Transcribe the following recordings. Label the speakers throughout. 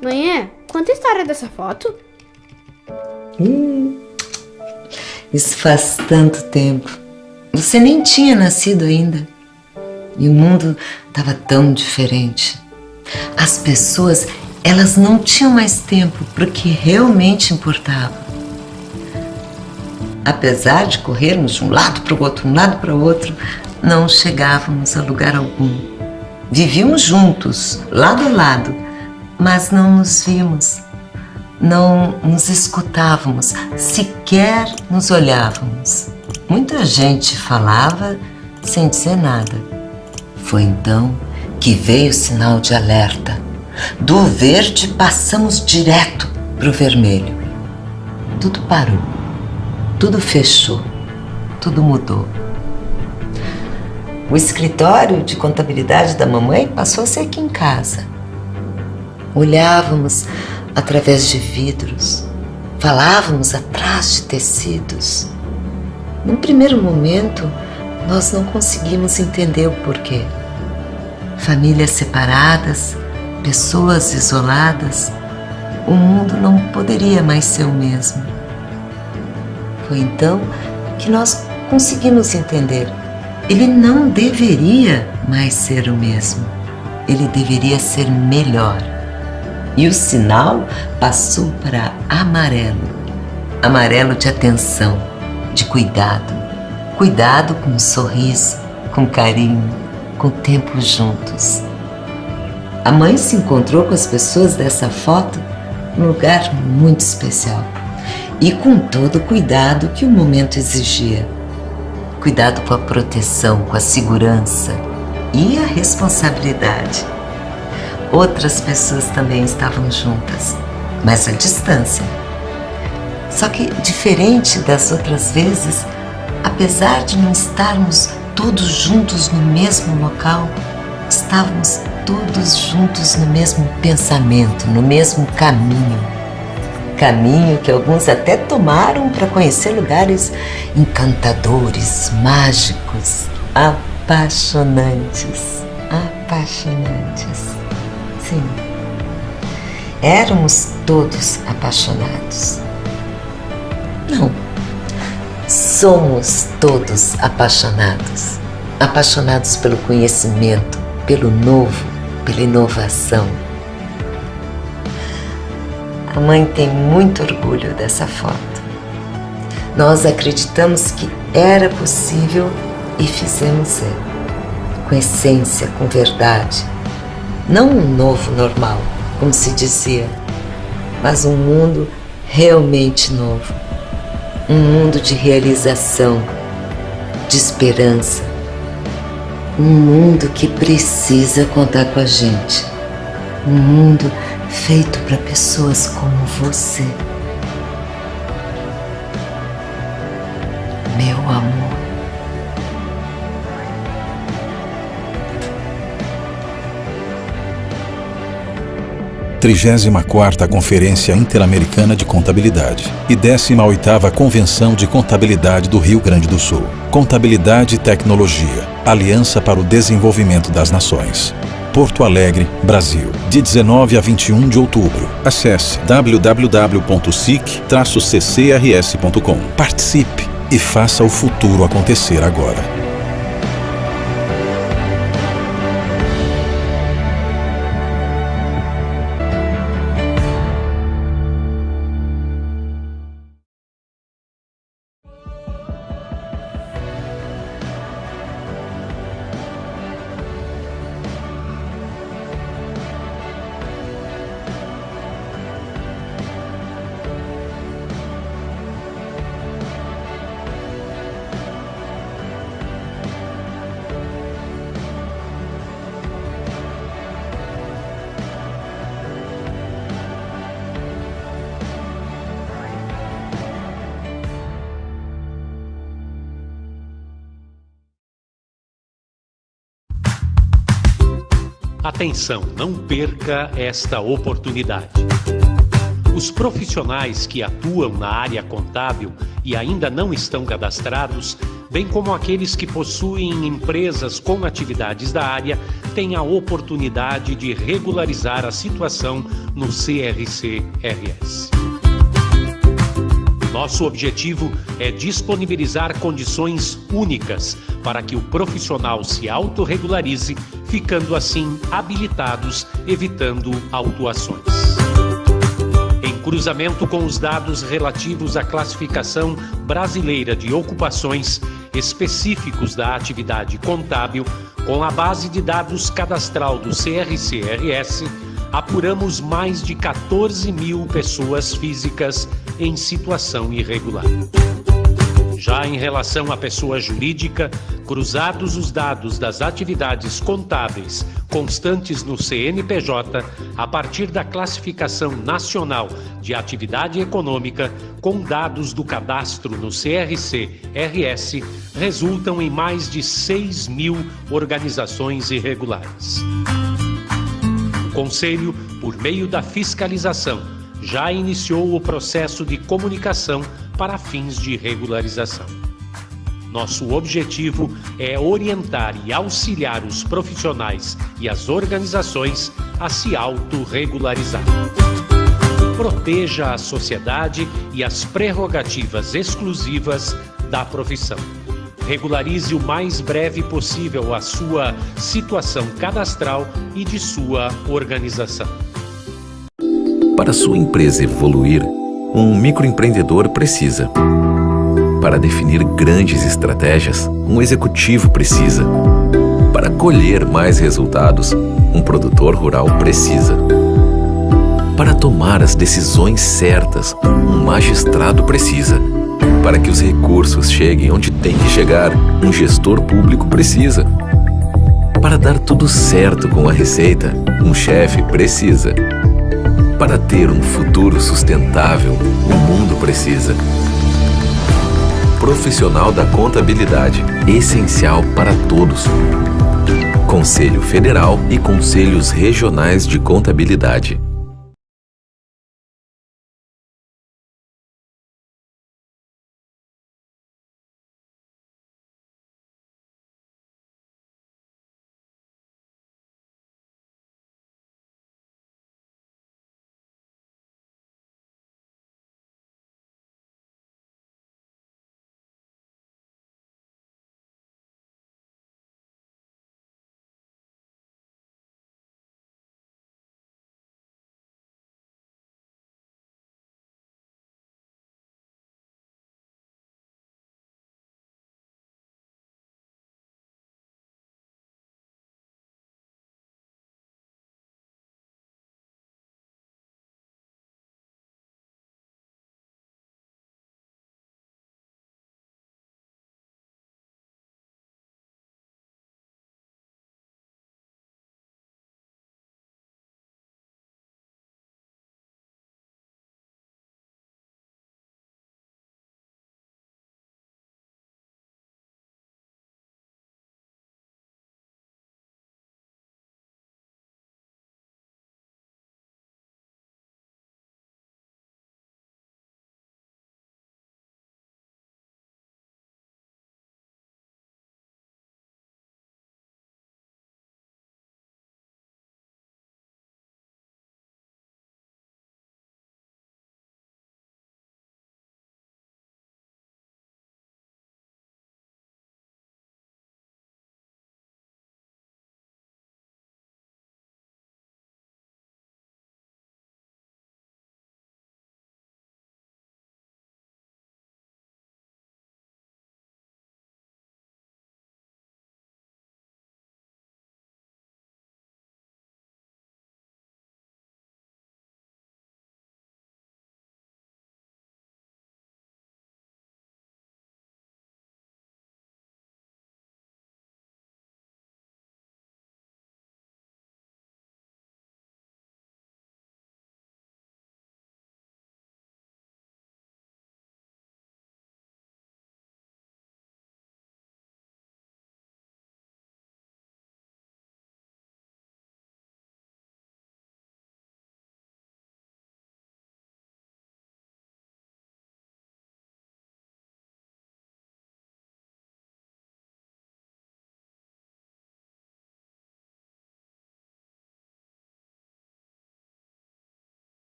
Speaker 1: Mãe, conta a história dessa foto.
Speaker 2: Isso faz tanto tempo. Você nem tinha nascido ainda. E o mundo estava tão diferente. As pessoas, elas não tinham mais tempo para o que realmente importava. Apesar de corrermos de um lado para o outro, não chegávamos a lugar algum. Vivíamos juntos, lado a lado, mas não nos vimos, não nos escutávamos, sequer nos olhávamos. Muita gente falava sem dizer nada. Foi então que veio o sinal de alerta. Do verde passamos direto para o vermelho. Tudo parou, tudo fechou, tudo mudou. O escritório de contabilidade da mamãe passou a ser aqui em casa. Olhávamos através de vidros, falávamos atrás de tecidos. Num primeiro momento, nós não conseguimos entender o porquê. Famílias separadas, pessoas isoladas, o mundo não poderia mais ser o mesmo. Foi então que nós conseguimos entender. Ele não deveria mais ser o mesmo. Ele deveria ser melhor. E o sinal passou para amarelo. Amarelo de atenção, de cuidado. Cuidado com um sorriso, com carinho, com tempo juntos. A mãe se encontrou com as pessoas dessa foto num lugar muito especial. E com todo o cuidado que o momento exigia. Cuidado com a proteção, com a segurança e a responsabilidade. Outras pessoas também estavam juntas, mas à distância. Só que, diferente das outras vezes, apesar de não estarmos todos juntos no mesmo local, estávamos todos juntos no mesmo pensamento, no mesmo caminho. Caminho que alguns até tomaram para conhecer lugares encantadores, mágicos, apaixonantes. Sim, éramos todos apaixonados. Não, somos todos apaixonados. Apaixonados pelo conhecimento, pelo novo, pela inovação. A mãe tem muito orgulho dessa foto. Nós acreditamos que era possível e fizemos com essência, com verdade. Não um novo normal, como se dizia, mas um mundo realmente novo. Um mundo de realização, de esperança. Um mundo que precisa contar com a gente. Um mundo feito para pessoas como você. Meu amor.
Speaker 3: A 34ª Conferência Interamericana de Contabilidade e 18ª Convenção de Contabilidade do Rio Grande do Sul. Contabilidade e Tecnologia, Aliança para o Desenvolvimento das Nações. Porto Alegre, Brasil, de 19 a 21 de outubro. Acesse www.sic-ccrs.com. Participe e faça o futuro acontecer agora.
Speaker 4: Atenção, não perca esta oportunidade. Os profissionais que atuam na área contábil e ainda não estão cadastrados bem como aqueles que possuem empresas com atividades da área, têm a oportunidade de regularizar a situação no CRC-RS. Nosso objetivo é disponibilizar condições únicas para que o profissional se autorregularize, ficando assim habilitados, evitando autuações. Em cruzamento com os dados relativos à classificação brasileira de ocupações específicos da atividade contábil, com a base de dados cadastral do CRC-RS, apuramos mais de 14 mil pessoas físicas em situação irregular. Já em relação à pessoa jurídica, cruzados os dados das atividades contábeis constantes no CNPJ, a partir da classificação nacional de atividade econômica, com dados do cadastro no CRC-RS, resultam em mais de 6 mil organizações irregulares. O Conselho, por meio da fiscalização, já iniciou o processo de comunicação para fins de regularização. Nosso objetivo é orientar e auxiliar os profissionais e as organizações a se autorregularizar. Proteja a sociedade e as prerrogativas exclusivas da profissão. Regularize o mais breve possível a sua situação cadastral e de sua organização.
Speaker 5: Para sua empresa evoluir, um microempreendedor precisa. Para definir grandes estratégias, um executivo precisa. Para colher mais resultados, um produtor rural precisa. Para tomar as decisões certas, um magistrado precisa. Para que os recursos cheguem onde tem que chegar, um gestor público precisa. Para dar tudo certo com a receita, um chefe precisa. Para ter um futuro sustentável, o mundo precisa. Profissional da contabilidade, essencial para todos. Conselho Federal e Conselhos Regionais de Contabilidade.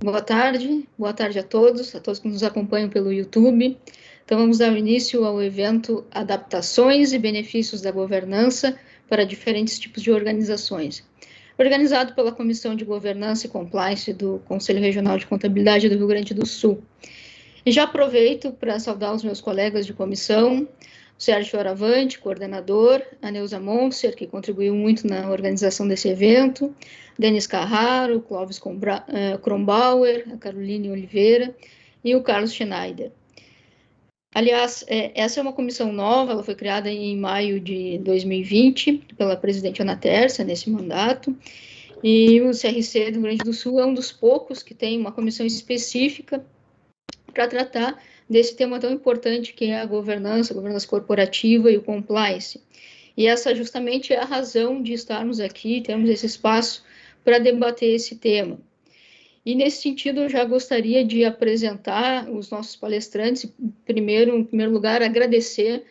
Speaker 6: Boa tarde a todos que nos acompanham pelo YouTube. Então, vamos dar início ao evento Adaptações e Benefícios da Governança para Diferentes Tipos de Organizações, organizado pela Comissão de Governança e Compliance do Conselho Regional de Contabilidade do Rio Grande do Sul. E já aproveito para saudar os meus colegas de comissão, o Sérgio Fioravante, coordenador, a Neuza Monser, que contribuiu muito na organização desse evento, Denis Carraro, o Clóvis Kronbauer, a Caroline Oliveira e o Carlos Schneider. Aliás, essa é uma comissão nova, ela foi criada em maio de 2020 pela presidente Ana Tércia, nesse mandato, e o CRC do Rio Grande do Sul é um dos poucos que tem uma comissão específica para tratar desse tema tão importante que é a governança corporativa e o compliance. E essa justamente é a razão de estarmos aqui, termos esse espaço para debater esse tema. E nesse sentido, eu já gostaria de apresentar os nossos palestrantes, em primeiro lugar, agradecer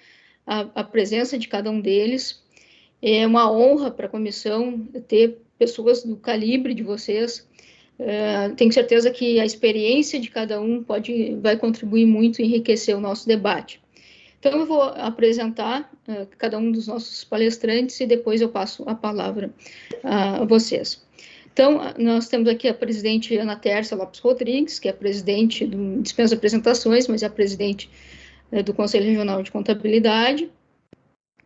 Speaker 6: a presença de cada um deles. É uma honra para a comissão ter pessoas do calibre de vocês. Tenho certeza que a experiência de cada um vai contribuir muito e enriquecer o nosso debate. Então, eu vou apresentar cada um dos nossos palestrantes e depois eu passo a palavra a vocês. Então, nós temos aqui a presidente Ana Tércia Lopes Rodrigues, que é presidente dispensa apresentações, mas é a presidente do Conselho Regional de Contabilidade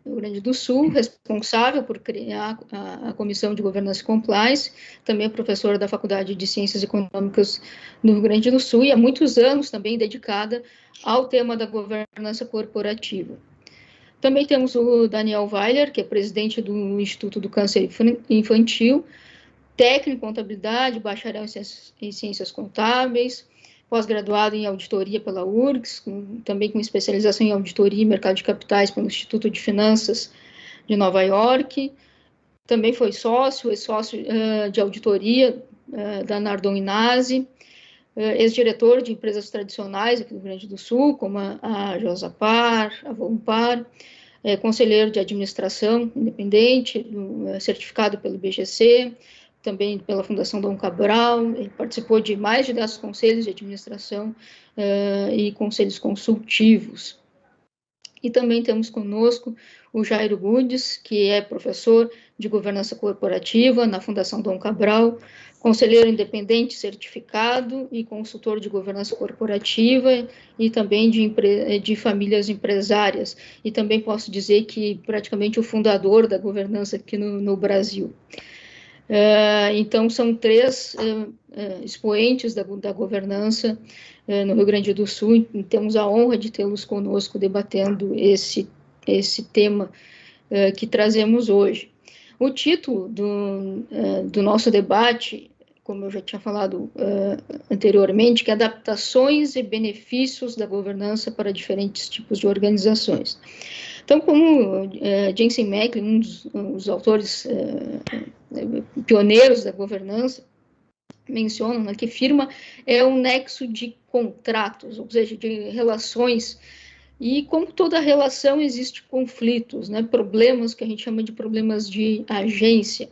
Speaker 6: do Rio Grande do Sul, responsável por criar a Comissão de Governança e Compliance, também é professora da Faculdade de Ciências Econômicas do Rio Grande do Sul e há muitos anos também dedicada ao tema da governança corporativa. Também temos o Daniel Weiler, que é presidente do Instituto do Câncer Infantil, técnico em contabilidade, bacharel em ciências contábeis, pós-graduado em auditoria pela URGS, também com especialização em auditoria e mercado de capitais pelo Instituto de Finanças de Nova York. Também foi sócio de auditoria da Nardon Inase, ex-diretor de empresas tradicionais aqui do Rio Grande do Sul, como a Josapar, a Volpar, conselheiro de administração independente, certificado pelo BGC, também pela Fundação Dom Cabral, ele participou de mais de 10 conselhos de administração e conselhos consultivos. E também temos conosco o Jairo Gudes, que é professor de governança corporativa na Fundação Dom Cabral, conselheiro independente certificado e consultor de governança corporativa e também de famílias empresárias. E também posso dizer que praticamente o fundador da governança aqui no Brasil. Então, são 3 expoentes da governança no Rio Grande do Sul, e temos a honra de tê-los conosco debatendo esse tema que trazemos hoje. O título do nosso debate, como eu já tinha falado anteriormente, que é Adaptações e Benefícios da Governança para Diferentes Tipos de Organizações. Então, como Jensen Macklin, um dos autores pioneiros da governança, mencionam, né, que firma é um nexo de contratos, ou seja, de relações, e como toda relação existe conflitos, né, problemas que a gente chama de problemas de agência.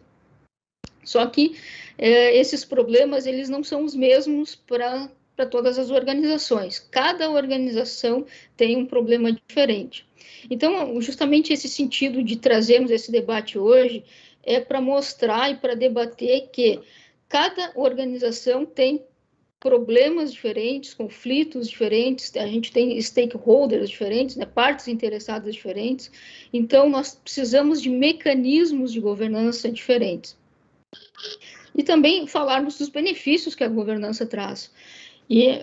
Speaker 6: Só que esses problemas, eles não são os mesmos para todas as organizações. Cada organização tem um problema diferente. Então, justamente esse sentido de trazermos esse debate hoje é para mostrar e para debater que cada organização tem problemas diferentes, conflitos diferentes, a gente tem stakeholders diferentes, né, partes interessadas diferentes, então nós precisamos de mecanismos de governança diferentes. E também falarmos dos benefícios que a governança traz. E,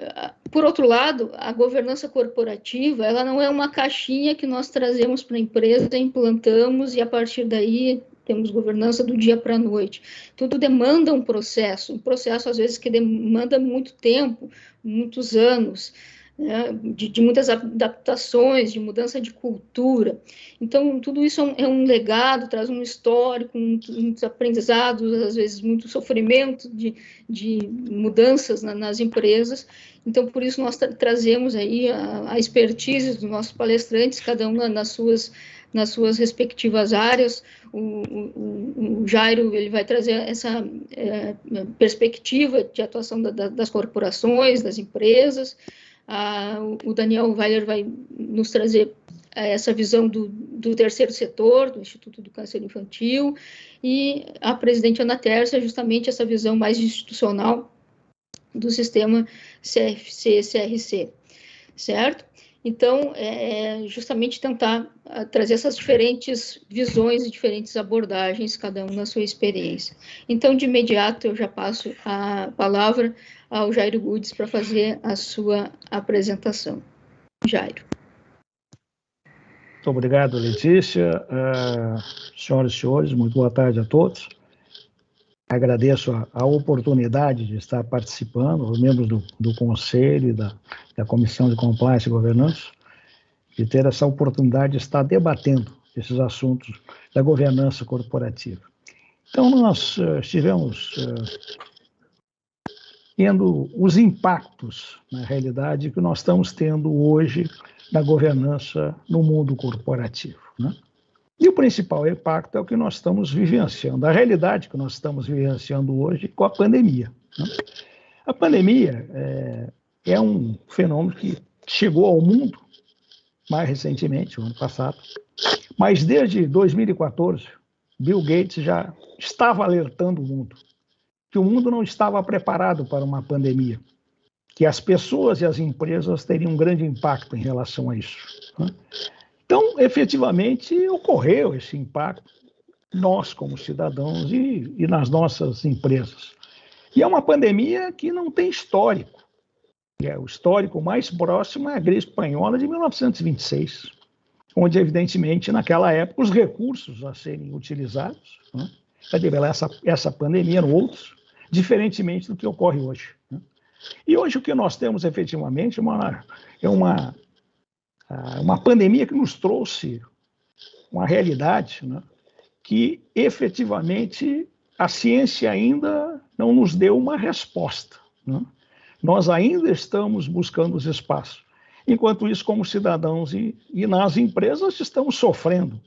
Speaker 6: por outro lado, a governança corporativa, ela não é uma caixinha que nós trazemos para a empresa, implantamos e a partir daí temos governança do dia para a noite. Tudo demanda um processo às vezes que demanda muito tempo, muitos anos, né, de muitas adaptações, de mudança de cultura. Então, tudo isso é um legado, traz um histórico, muitos aprendizados, às vezes muito sofrimento de mudanças nas empresas. Então, por isso nós trazemos aí a expertise dos nossos palestrantes, cada um nas suas nas suas respectivas áreas. O Jairo ele vai trazer essa perspectiva de atuação das corporações, das empresas. O Daniel Weiler vai nos trazer essa visão do terceiro setor, do Instituto do Câncer Infantil, e a presidente Ana Tércia, justamente essa visão mais institucional do sistema CFC-CRC, certo? Então, justamente tentar trazer essas diferentes visões e diferentes abordagens, cada um na sua experiência. Então, de imediato, eu já passo a palavra ao Jairo Gudes para fazer a sua apresentação. Jairo.
Speaker 7: Muito obrigado, Letícia. Senhoras e senhores, muito boa tarde a todos. Agradeço a oportunidade de estar participando, os membros do Conselho e da Comissão de Compliance e Governança, de ter essa oportunidade de estar debatendo esses assuntos da governança corporativa. Então, nós estivemos tendo os impactos, na realidade, que nós estamos tendo hoje da governança no mundo corporativo, né? E o principal impacto é o que nós estamos vivenciando, a realidade que nós estamos vivenciando hoje com a pandemia, né? A pandemia é um fenômeno que chegou ao mundo mais recentemente, no ano passado, mas desde 2014, Bill Gates já estava alertando o mundo, que o mundo não estava preparado para uma pandemia, que as pessoas e as empresas teriam um grande impacto em relação a isso, né? Então, efetivamente, ocorreu esse impacto, nós como cidadãos e nas nossas empresas. E é uma pandemia que não tem histórico. O histórico mais próximo é a gripe espanhola de 1926, onde, evidentemente, naquela época, os recursos a serem utilizados, né, para debelar essa pandemia eram outros, diferentemente do que ocorre hoje, né? E hoje o que nós temos, efetivamente, é uma pandemia que nos trouxe uma realidade, né, que efetivamente a ciência ainda não nos deu uma resposta, né? Nós ainda estamos buscando os espaços. Enquanto isso, como cidadãos e nas empresas, estamos sofrendo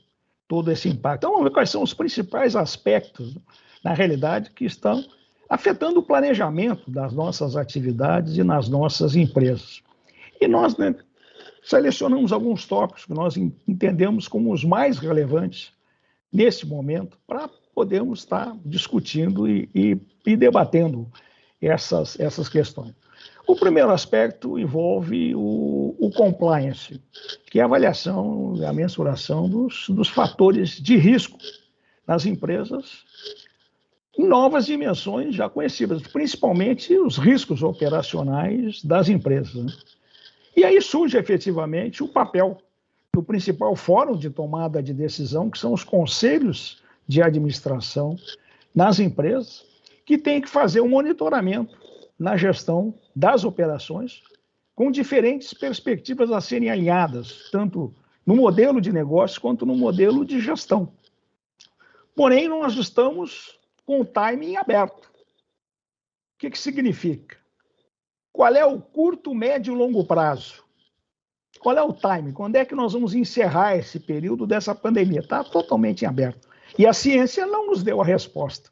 Speaker 7: todo esse impacto. Então, vamos ver quais são os principais aspectos, na realidade, que estão afetando o planejamento das nossas atividades e nas nossas empresas. E nós, né, selecionamos alguns tópicos que nós entendemos como os mais relevantes nesse momento para podermos estar discutindo e debatendo essas questões. O primeiro aspecto envolve o compliance, que é a avaliação e a mensuração dos fatores de risco nas empresas em novas dimensões já conhecidas, principalmente os riscos operacionais das empresas, né? E aí surge efetivamente o papel do principal fórum de tomada de decisão, que são os conselhos de administração nas empresas, que tem que fazer um monitoramento na gestão das operações, com diferentes perspectivas a serem alinhadas, tanto no modelo de negócio quanto no modelo de gestão. Porém, nós estamos com o timing aberto. O que significa? Qual é o curto, médio e longo prazo? Qual é o timing? Quando é que nós vamos encerrar esse período dessa pandemia? Está totalmente em aberto. E a ciência não nos deu a resposta.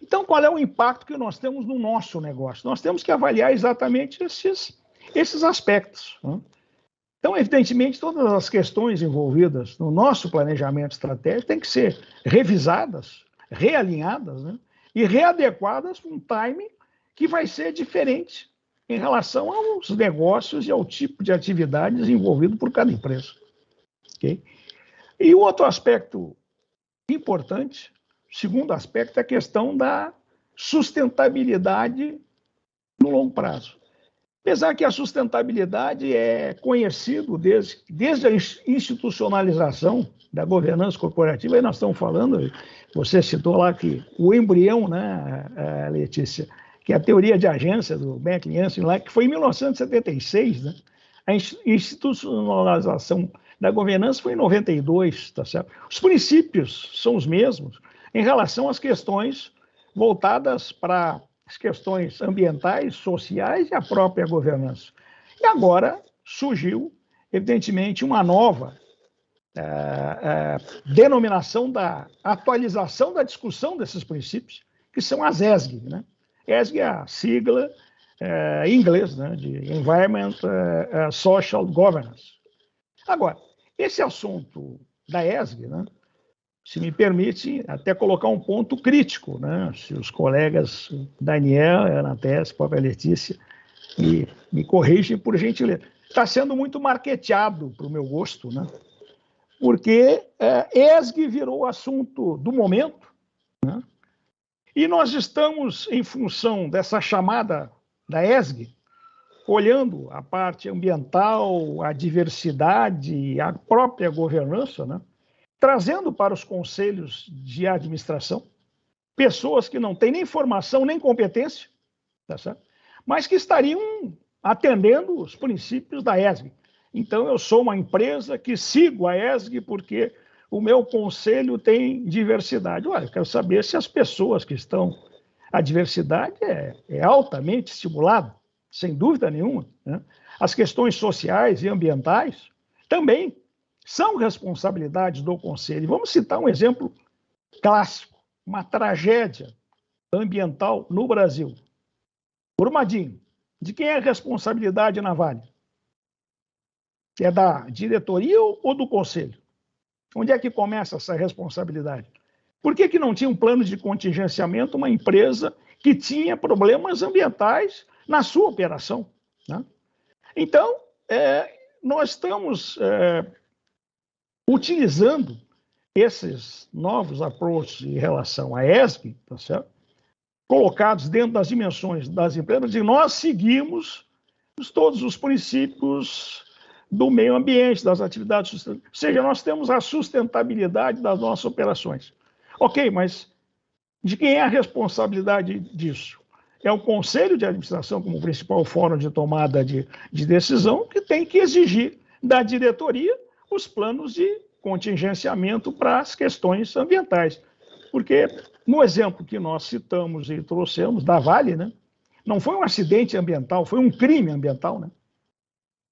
Speaker 7: Então, qual é o impacto que nós temos no nosso negócio? Nós temos que avaliar exatamente esses aspectos, né? Então, evidentemente, todas as questões envolvidas no nosso planejamento estratégico têm que ser revisadas, realinhadas, né, e readequadas para um timing que vai ser diferente em relação aos negócios e ao tipo de atividades envolvido por cada empresa. Okay? E o outro aspecto importante, o segundo aspecto, é a questão da sustentabilidade no longo prazo. Apesar que a sustentabilidade é conhecido desde a institucionalização da governança corporativa, aí nós estamos falando, você citou lá que o embrião, né, Letícia, que é a teoria de agência do Beck Jansen, lá, que foi em 1976, né? A institucionalização da governança foi em 92, tá certo? Os princípios são os mesmos em relação às questões voltadas para as questões ambientais, sociais e a própria governança. E agora surgiu, evidentemente, uma nova denominação da atualização da discussão desses princípios, que são as ESG, né? ESG é a sigla em inglês, né, de Environment Social Governance. Agora, esse assunto da ESG, né, se me permite até colocar um ponto crítico, né, se os colegas Daniel, Anatés, própria Letícia, me corrigem por gentileza. Está sendo muito marqueteado para o meu gosto, né, porque ESG virou assunto do momento, né, e nós estamos, em função dessa chamada da ESG, olhando a parte ambiental, a diversidade, a própria governança, né, trazendo para os conselhos de administração pessoas que não têm nem formação nem competência, tá certo? Mas que estariam atendendo os princípios da ESG. Então, eu sou uma empresa que sigo a ESG porque o meu conselho tem diversidade. Olha, eu quero saber se as pessoas que estão... A diversidade é altamente estimulada, sem dúvida nenhuma, né? As questões sociais e ambientais também são responsabilidades do conselho. Vamos citar um exemplo clássico, uma tragédia ambiental no Brasil. Brumadinho. De quem é a responsabilidade na Vale? É da diretoria ou do conselho? Onde é que começa essa responsabilidade? Por que não tinha um plano de contingenciamento uma empresa que tinha problemas ambientais na sua operação, né? Então, nós estamos utilizando esses novos approaches em relação à ESG, tá certo? Colocados dentro das dimensões das empresas, e nós seguimos todos os princípios do meio ambiente, das atividades sustentáveis. Ou seja, nós temos a sustentabilidade das nossas operações. Ok, mas de quem é a responsabilidade disso? É o Conselho de Administração, como principal fórum de tomada de decisão, que tem que exigir da diretoria os planos de contingenciamento para as questões ambientais. Porque, no exemplo que nós citamos e trouxemos, da Vale, né, não foi um acidente ambiental, foi um crime ambiental, né?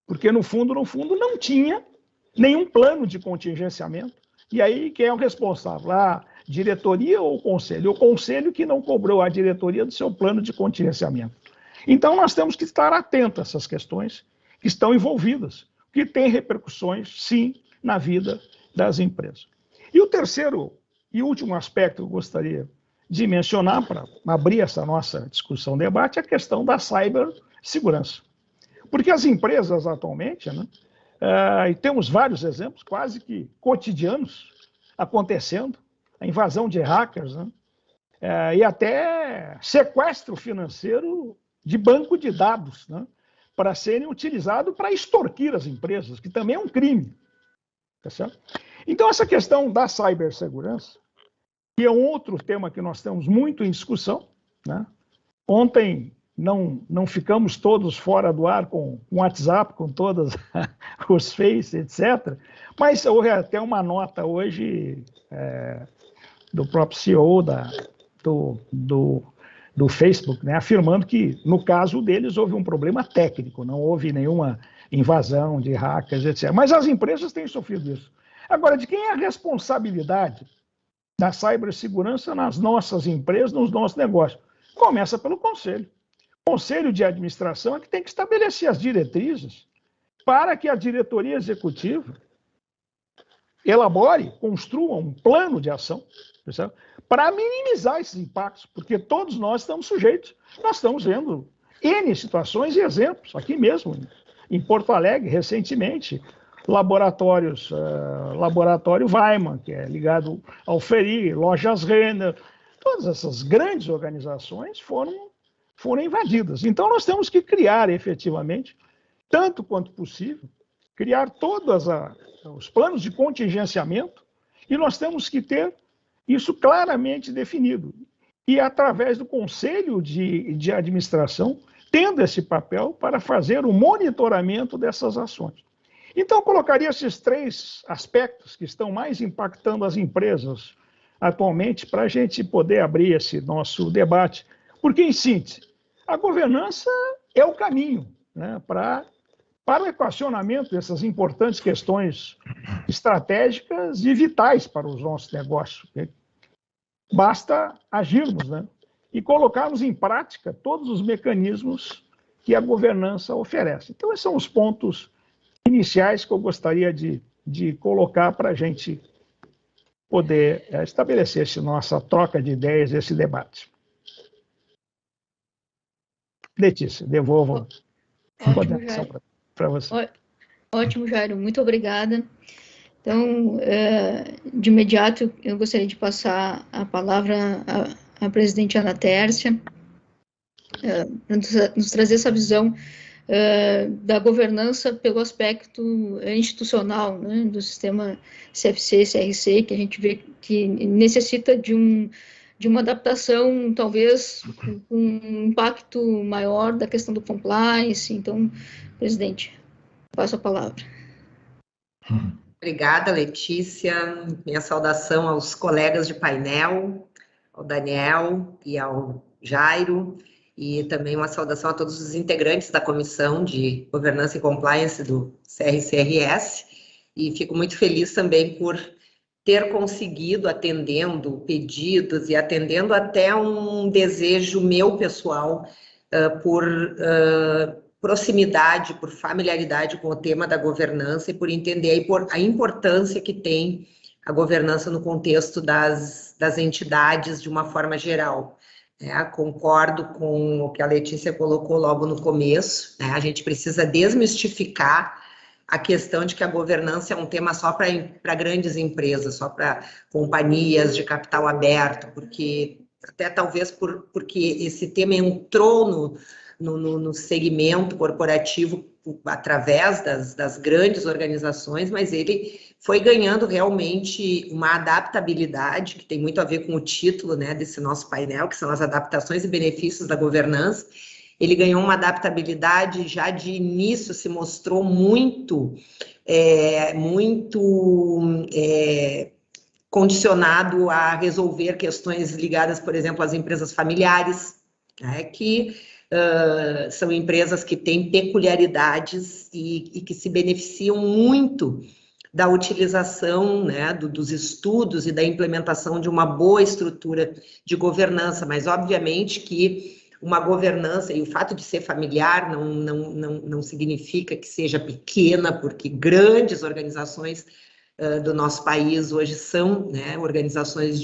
Speaker 7: Porque, no fundo, não tinha nenhum plano de contingenciamento. E aí, quem é o responsável? A diretoria ou o conselho? O conselho que não cobrou a diretoria do seu plano de contingenciamento. Então, nós temos que estar atentos a essas questões que estão envolvidas, que têm repercussões, sim, na vida das empresas. E o terceiro e último aspecto que eu gostaria de mencionar, para abrir essa nossa discussão, debate, é a questão da cibersegurança. Porque as empresas atualmente, né, e temos vários exemplos quase que cotidianos acontecendo, a invasão de hackers, né, e até sequestro financeiro de banco de dados, né, para serem utilizados para extorquir as empresas, que também é um crime. Tá certo? Então, essa questão da cibersegurança, que é um outro tema que nós temos muito em discussão, né? Ontem não ficamos todos fora do ar com o WhatsApp, com todos os Face, etc. Mas houve até uma nota hoje do próprio CEO do Facebook, né, afirmando que, no caso deles, houve um problema técnico, não houve nenhuma invasão de hackers, etc. Mas as empresas têm sofrido isso. Agora, de quem é a responsabilidade da cibersegurança nas nossas empresas, nos nossos negócios? Começa pelo conselho. O conselho de administração é que tem que estabelecer as diretrizes para que a diretoria executiva elabore, construa um plano de ação, percebe? Para minimizar esses impactos, porque todos nós estamos sujeitos. Nós estamos vendo N situações e exemplos, aqui mesmo, em Porto Alegre, recentemente, laboratório Weiman, que é ligado ao FERI, Lojas Renner, todas essas grandes organizações foram invadidas. Então, nós temos que criar, efetivamente, tanto quanto possível, criar todos os planos de contingenciamento, e nós temos que ter isso claramente definido. E, através do Conselho de Administração, tendo esse papel para fazer o monitoramento dessas ações. Então, eu colocaria esses três aspectos que estão mais impactando as empresas atualmente para a gente poder abrir esse nosso debate. Porque, em síntese, a governança é o caminho, né, para para o equacionamento dessas importantes questões estratégicas e vitais para os nossos negócios. Basta agirmos, né? E colocarmos em prática todos os mecanismos que a governança oferece. Então, esses são os pontos iniciais que eu gostaria de colocar para a gente poder estabelecer essa nossa troca de ideias, esse debate. Letícia, devolvo a coordenação para você.
Speaker 6: Ótimo, Jairo, muito obrigada. Então, de imediato, eu gostaria de passar a palavra à presidente Ana Tércia, para nos trazer essa visão da governança pelo aspecto institucional, né, do sistema CFC-CRC, que a gente vê que necessita de uma adaptação, talvez, com um impacto maior da questão do compliance. Então, presidente, passo a palavra.
Speaker 8: Obrigada, Letícia. Minha saudação aos colegas de painel, ao Daniel e ao Jairo, e também uma saudação a todos os integrantes da Comissão de Governança e Compliance do CRCRS, e fico muito feliz também por ter conseguido, atendendo pedidos e atendendo até um desejo meu pessoal por proximidade, por familiaridade com o tema da governança e por entender a importância que tem a governança no contexto das entidades de uma forma geral. Concordo com o que a Letícia colocou logo no começo, né? A gente precisa desmistificar a questão de que a governança é um tema só para grandes empresas, só para companhias de capital aberto, porque até talvez porque esse tema entrou no segmento corporativo através das grandes organizações, mas ele foi ganhando realmente uma adaptabilidade, que tem muito a ver com o título, né, desse nosso painel, que são as adaptações e benefícios da governança. Ele ganhou uma adaptabilidade, já de início se mostrou muito condicionado a resolver questões ligadas, por exemplo, às empresas familiares, né, que são empresas que têm peculiaridades e que se beneficiam muito da utilização, né, dos estudos e da implementação de uma boa estrutura de governança, mas obviamente que uma governança, e o fato de ser familiar não significa que seja pequena, porque grandes organizações do nosso país hoje são, né, organizações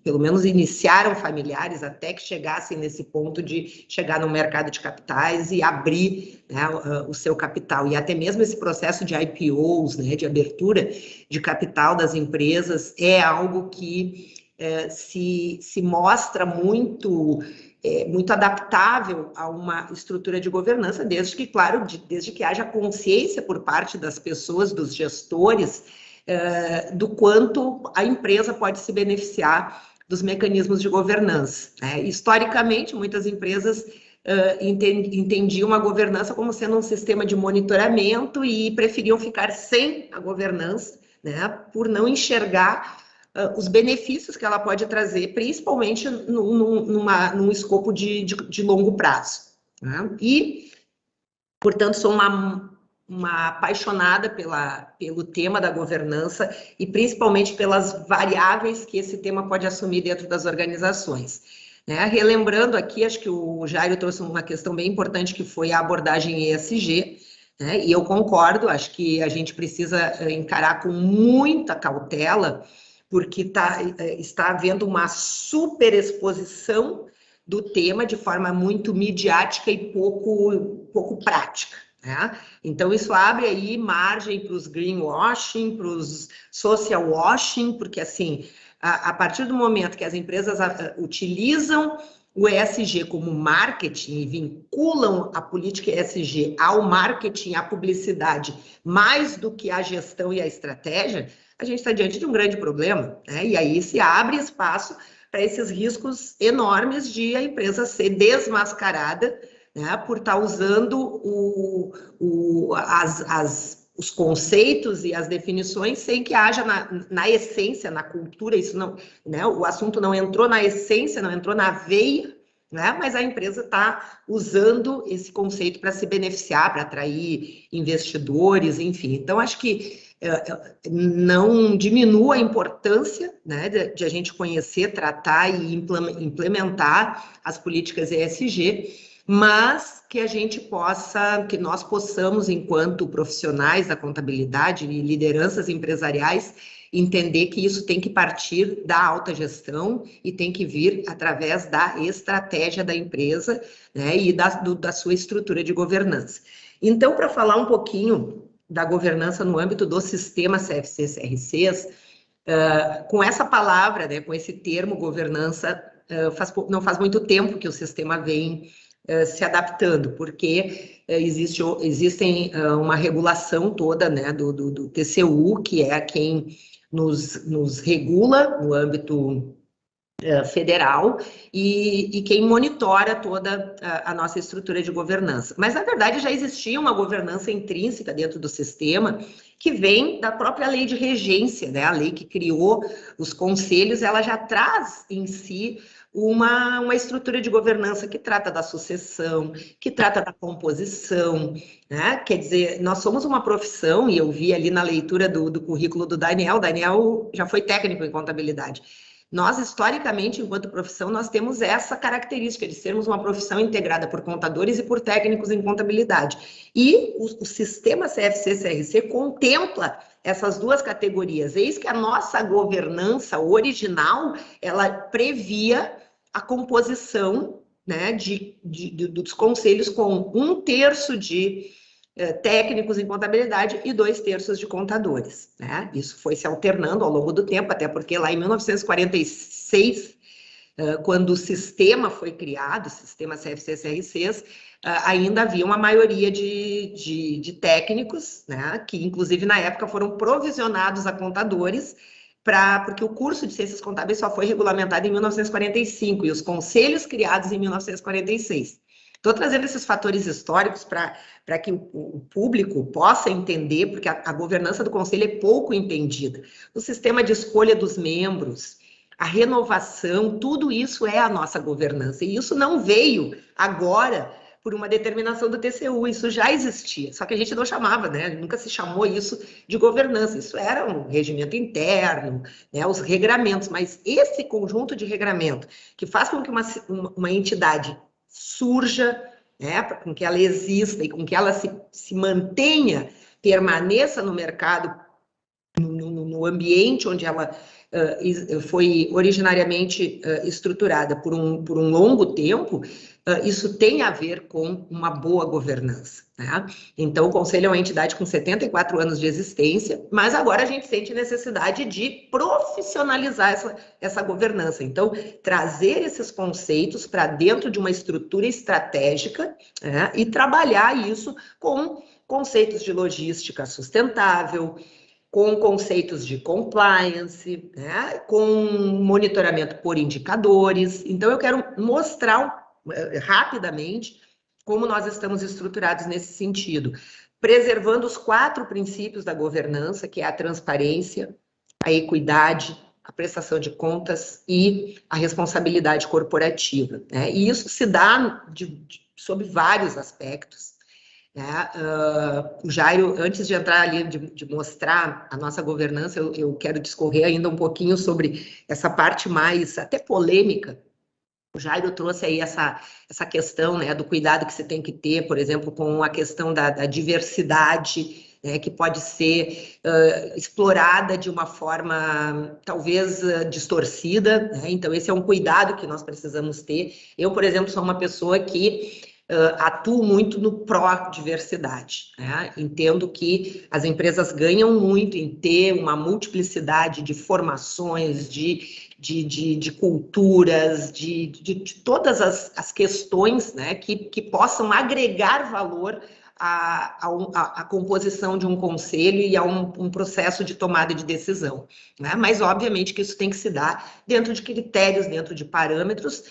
Speaker 8: pelo menos iniciaram familiares até que chegassem nesse ponto de chegar no mercado de capitais e abrir, né, o seu capital. E até mesmo esse processo de IPOs, né, de abertura de capital das empresas, é algo que se mostra muito adaptável a uma estrutura de governança, desde que haja consciência por parte das pessoas, dos gestores, do quanto a empresa pode se beneficiar dos mecanismos de governança, né? Historicamente, muitas empresas entendiam a governança como sendo um sistema de monitoramento e preferiam ficar sem a governança, né, por não enxergar os benefícios que ela pode trazer, principalmente num escopo de longo prazo, né? E, portanto, sou uma apaixonada pelo tema da governança e principalmente pelas variáveis que esse tema pode assumir dentro das organizações, né? Relembrando aqui, acho que o Jairo trouxe uma questão bem importante, que foi a abordagem ESG, né? E eu concordo, acho que a gente precisa encarar com muita cautela, porque está havendo uma superexposição do tema de forma muito midiática e pouco prática, né? Então, isso abre aí margem para os greenwashing, para os social washing, porque, assim, a partir do momento que as empresas utilizam o ESG como marketing e vinculam a política ESG ao marketing, à publicidade, mais do que à gestão e à estratégia, a gente está diante de um grande problema, né? E aí se abre espaço para esses riscos enormes de a empresa ser desmascarada, né, por estar usando os conceitos e as definições sem que haja na essência, na cultura, isso não, né, o assunto não entrou na essência, não entrou na veia, né? Mas a empresa está usando esse conceito para se beneficiar, para atrair investidores, enfim. Então, acho que não diminua a importância, né, de a gente conhecer, tratar e implementar as políticas ESG, mas que a gente possa, que nós possamos, enquanto profissionais da contabilidade e lideranças empresariais, entender que isso tem que partir da alta gestão e tem que vir através da estratégia da empresa, né, e da sua estrutura de governança. Então, para falar um pouquinho da governança no âmbito do sistema CFC-CRCs, com essa palavra, né, com esse termo governança, não faz muito tempo que o sistema vem se adaptando, porque existem uma regulação toda, né, do TCU, que é quem nos regula no âmbito federal e quem monitora toda a nossa estrutura de governança. Mas, na verdade, já existia uma governança intrínseca dentro do sistema que vem da própria lei de regência, né? A lei que criou os conselhos, ela já traz em si uma estrutura de governança que trata da sucessão, que trata da composição, né? Quer dizer, nós somos uma profissão, e eu vi ali na leitura do currículo do Daniel já foi técnico em contabilidade. Nós, historicamente, enquanto profissão, nós temos essa característica de sermos uma profissão integrada por contadores e por técnicos em contabilidade. E o sistema CFC-CRC contempla essas duas categorias. Eis que a nossa governança original, ela previa a composição, né, dos conselhos com 1/3 de técnicos em contabilidade e 2/3 de contadores, né? Isso foi se alternando ao longo do tempo, até porque lá em 1946, quando o sistema foi criado, o sistema CFC-CRCs, ainda havia uma maioria de técnicos, né, que inclusive na época foram provisionados a contadores, porque o curso de Ciências Contábeis só foi regulamentado em 1945 e os conselhos criados em 1946. Estou trazendo esses fatores históricos para que o público possa entender, porque a governança do conselho é pouco entendida. O sistema de escolha dos membros, a renovação, tudo isso é a nossa governança. E isso não veio agora por uma determinação do TCU, isso já existia, só que a gente não chamava, né? Nunca se chamou isso de governança, isso era um regimento interno, né? Os regramentos, mas esse conjunto de regramento que faz com que uma entidade surja, né, com que ela exista e com que ela se mantenha, permaneça no mercado, no ambiente onde ela foi originariamente estruturada por um longo tempo, isso tem a ver com uma boa governança, né? Então, o Conselho é uma entidade com 74 anos de existência, mas agora a gente sente necessidade de profissionalizar essa governança. Então, trazer esses conceitos para dentro de uma estrutura estratégica, né, e trabalhar isso com conceitos de logística sustentável, com conceitos de compliance, né, com monitoramento por indicadores. Então, eu quero mostrar rapidamente como nós estamos estruturados nesse sentido, preservando os 4 princípios da governança, que é a transparência, a equidade, a prestação de contas e a responsabilidade corporativa, né? E isso se dá sob vários aspectos, né? O Jairo, antes de entrar ali, de mostrar a nossa governança, eu quero discorrer ainda um pouquinho sobre essa parte mais até polêmica. O Jairo trouxe aí essa questão, né, do cuidado que se tem que ter, por exemplo, com a questão da diversidade, né, que pode ser explorada de uma forma talvez distorcida, né? Então esse é um cuidado que nós precisamos ter. Eu, por exemplo, sou uma pessoa que atuo muito no pró-diversidade, né? Entendo que as empresas ganham muito em ter uma multiplicidade de formações, de culturas, de todas as questões, né, que possam agregar valor à composição de um conselho e a um processo de tomada de decisão, né? Mas, obviamente, que isso tem que se dar dentro de critérios, dentro de parâmetros.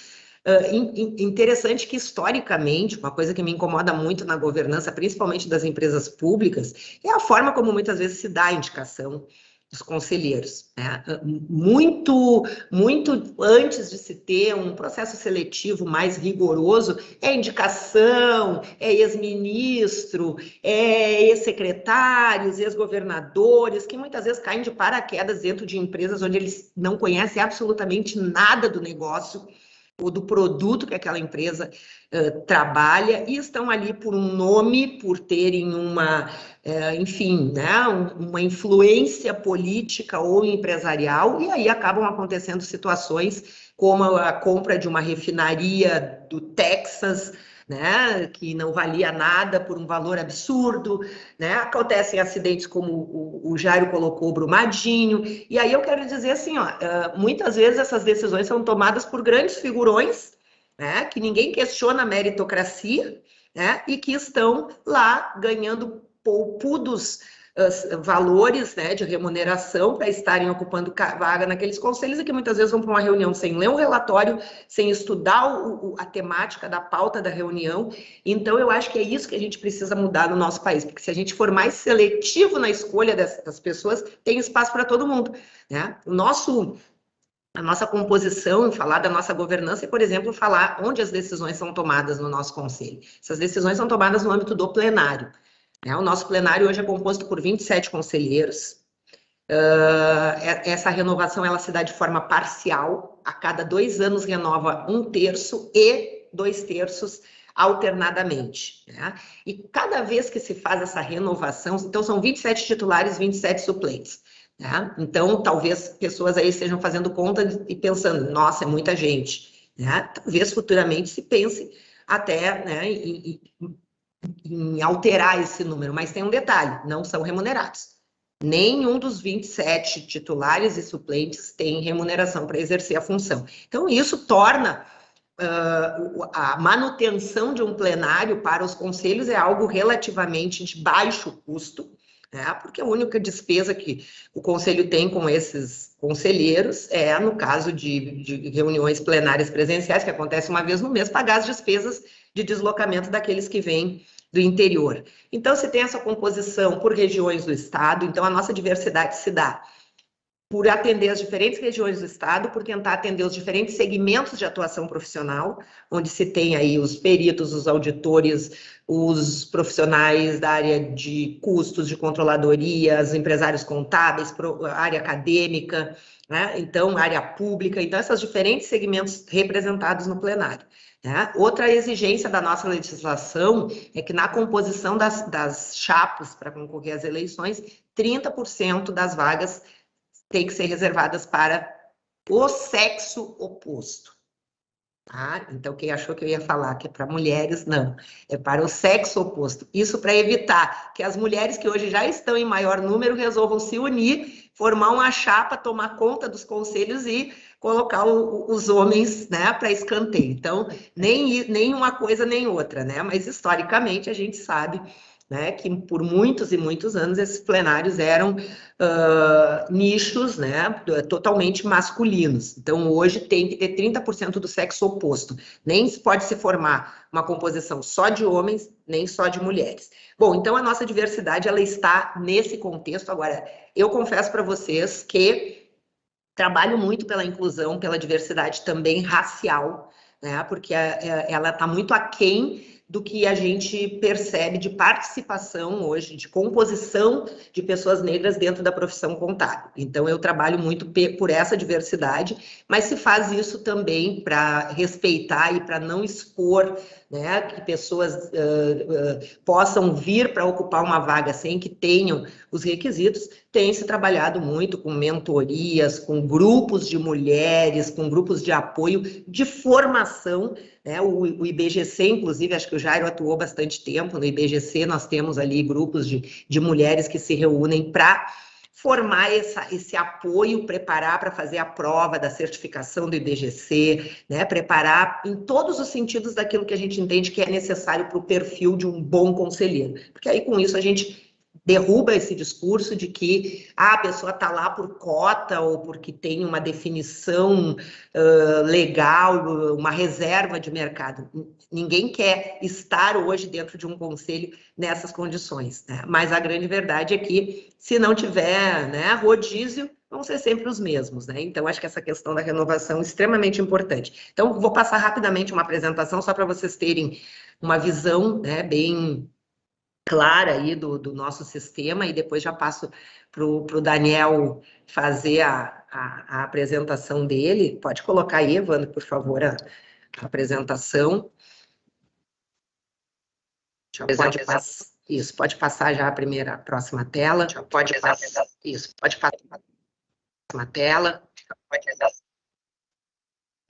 Speaker 8: Interessante que, historicamente, uma coisa que me incomoda muito na governança, principalmente das empresas públicas, é a forma como muitas vezes se dá a indicação dos conselheiros, né? Muito antes de se ter um processo seletivo mais rigoroso, é indicação, é ex-ministro, é ex-secretários, ex-governadores, que muitas vezes caem de paraquedas dentro de empresas onde eles não conhecem absolutamente nada do negócio ou do produto que aquela empresa trabalha, e estão ali por um nome, por terem uma, enfim, né, uma influência política ou empresarial, e aí acabam acontecendo situações como a compra de uma refinaria do Texas, né, que não valia nada por um valor absurdo, né? Acontecem acidentes como o Jairo colocou, Brumadinho, e aí eu quero dizer assim, ó, muitas vezes essas decisões são tomadas por grandes figurões, né, que ninguém questiona a meritocracia, né, e que estão lá ganhando poupudos valores, né, de remuneração para estarem ocupando vaga naqueles conselhos, e que muitas vezes vão para uma reunião sem ler um relatório, sem estudar a temática da pauta da reunião. Então, eu acho que é isso que a gente precisa mudar no nosso país, porque se a gente for mais seletivo na escolha das pessoas, tem espaço para todo mundo, né? A nossa composição, falar da nossa governança e, por exemplo, falar onde as decisões são tomadas no nosso conselho. Essas decisões são tomadas no âmbito do plenário. O nosso plenário hoje é composto por 27 conselheiros. Essa renovação ela se dá de forma parcial. A cada 2 anos renova 1/3 e 2/3 alternadamente, né? E cada vez que se faz essa renovação, então são 27 titulares, 27 suplentes, né? Então, talvez pessoas aí estejam fazendo conta e pensando, nossa, é muita gente, né? Talvez futuramente se pense até, né, em alterar esse número, mas tem um detalhe, não são remunerados. Nenhum dos 27 titulares e suplentes tem remuneração para exercer a função. Então, isso torna a manutenção de um plenário para os conselhos é algo relativamente de baixo custo, né? Porque a única despesa que o conselho tem com esses conselheiros é, no caso de reuniões plenárias presenciais, que acontece uma vez no mês, pagar as despesas de deslocamento daqueles que vêm do interior. Então, se tem essa composição por regiões do estado, então a nossa diversidade se dá por atender as diferentes regiões do estado, por tentar atender os diferentes segmentos de atuação profissional, onde se tem aí os peritos, os auditores, os profissionais da área de custos, de controladoria, os empresários contábeis, área acadêmica, né? Então, área pública, então esses diferentes segmentos representados no plenário, né? Outra exigência da nossa legislação é que na composição das chapas para concorrer às eleições, 30% das vagas tem que ser reservadas para o sexo oposto. Tá? Então, quem achou que eu ia falar que é para mulheres, não. É para o sexo oposto. Isso para evitar que as mulheres que hoje já estão em maior número resolvam se unir, formar uma chapa, tomar conta dos conselhos e colocar os homens, né, para escanteio. Então, nem uma coisa nem outra, né? Mas, historicamente, a gente sabe, né, que por muitos e muitos anos esses plenários eram nichos, né, totalmente masculinos. Então, hoje tem que ter 30% do sexo oposto. Nem pode se formar uma composição só de homens, nem só de mulheres. Bom, então a nossa diversidade ela está nesse contexto. Agora, eu confesso para vocês que trabalho muito pela inclusão, pela diversidade também racial, né, porque ela está muito aquém do que a gente percebe de participação hoje, de composição de pessoas negras dentro da profissão contábil. Então, eu trabalho muito por essa diversidade, mas se faz isso também para respeitar e para não expor, né, que pessoas possam vir para ocupar uma vaga sem que tenham os requisitos. Tem se trabalhado muito com mentorias, com grupos de mulheres, com grupos de apoio, de formação, né? O IBGC, inclusive, acho que o Jairo atuou bastante tempo no IBGC, nós temos ali grupos de mulheres que se reúnem para formar esse apoio, preparar para fazer a prova da certificação do IBGC, né? Preparar em todos os sentidos daquilo que a gente entende que é necessário para o perfil de um bom conselheiro. Porque aí, com isso, a gente derruba esse discurso de que a pessoa está lá por cota ou porque tem uma definição legal, uma reserva de mercado. Ninguém quer estar hoje dentro de um conselho nessas condições, né? Mas a grande verdade é que, se não tiver, né, rodízio, vão ser sempre os mesmos, né? Então, acho que essa questão da renovação é extremamente importante. Então, vou passar rapidamente uma apresentação só para vocês terem uma visão, né, bem clara aí do nosso sistema, e depois já passo para o Daniel fazer a apresentação dele. Pode colocar aí, Evandro, por favor, a apresentação. Pode passar já a próxima tela. Pode passar a próxima tela.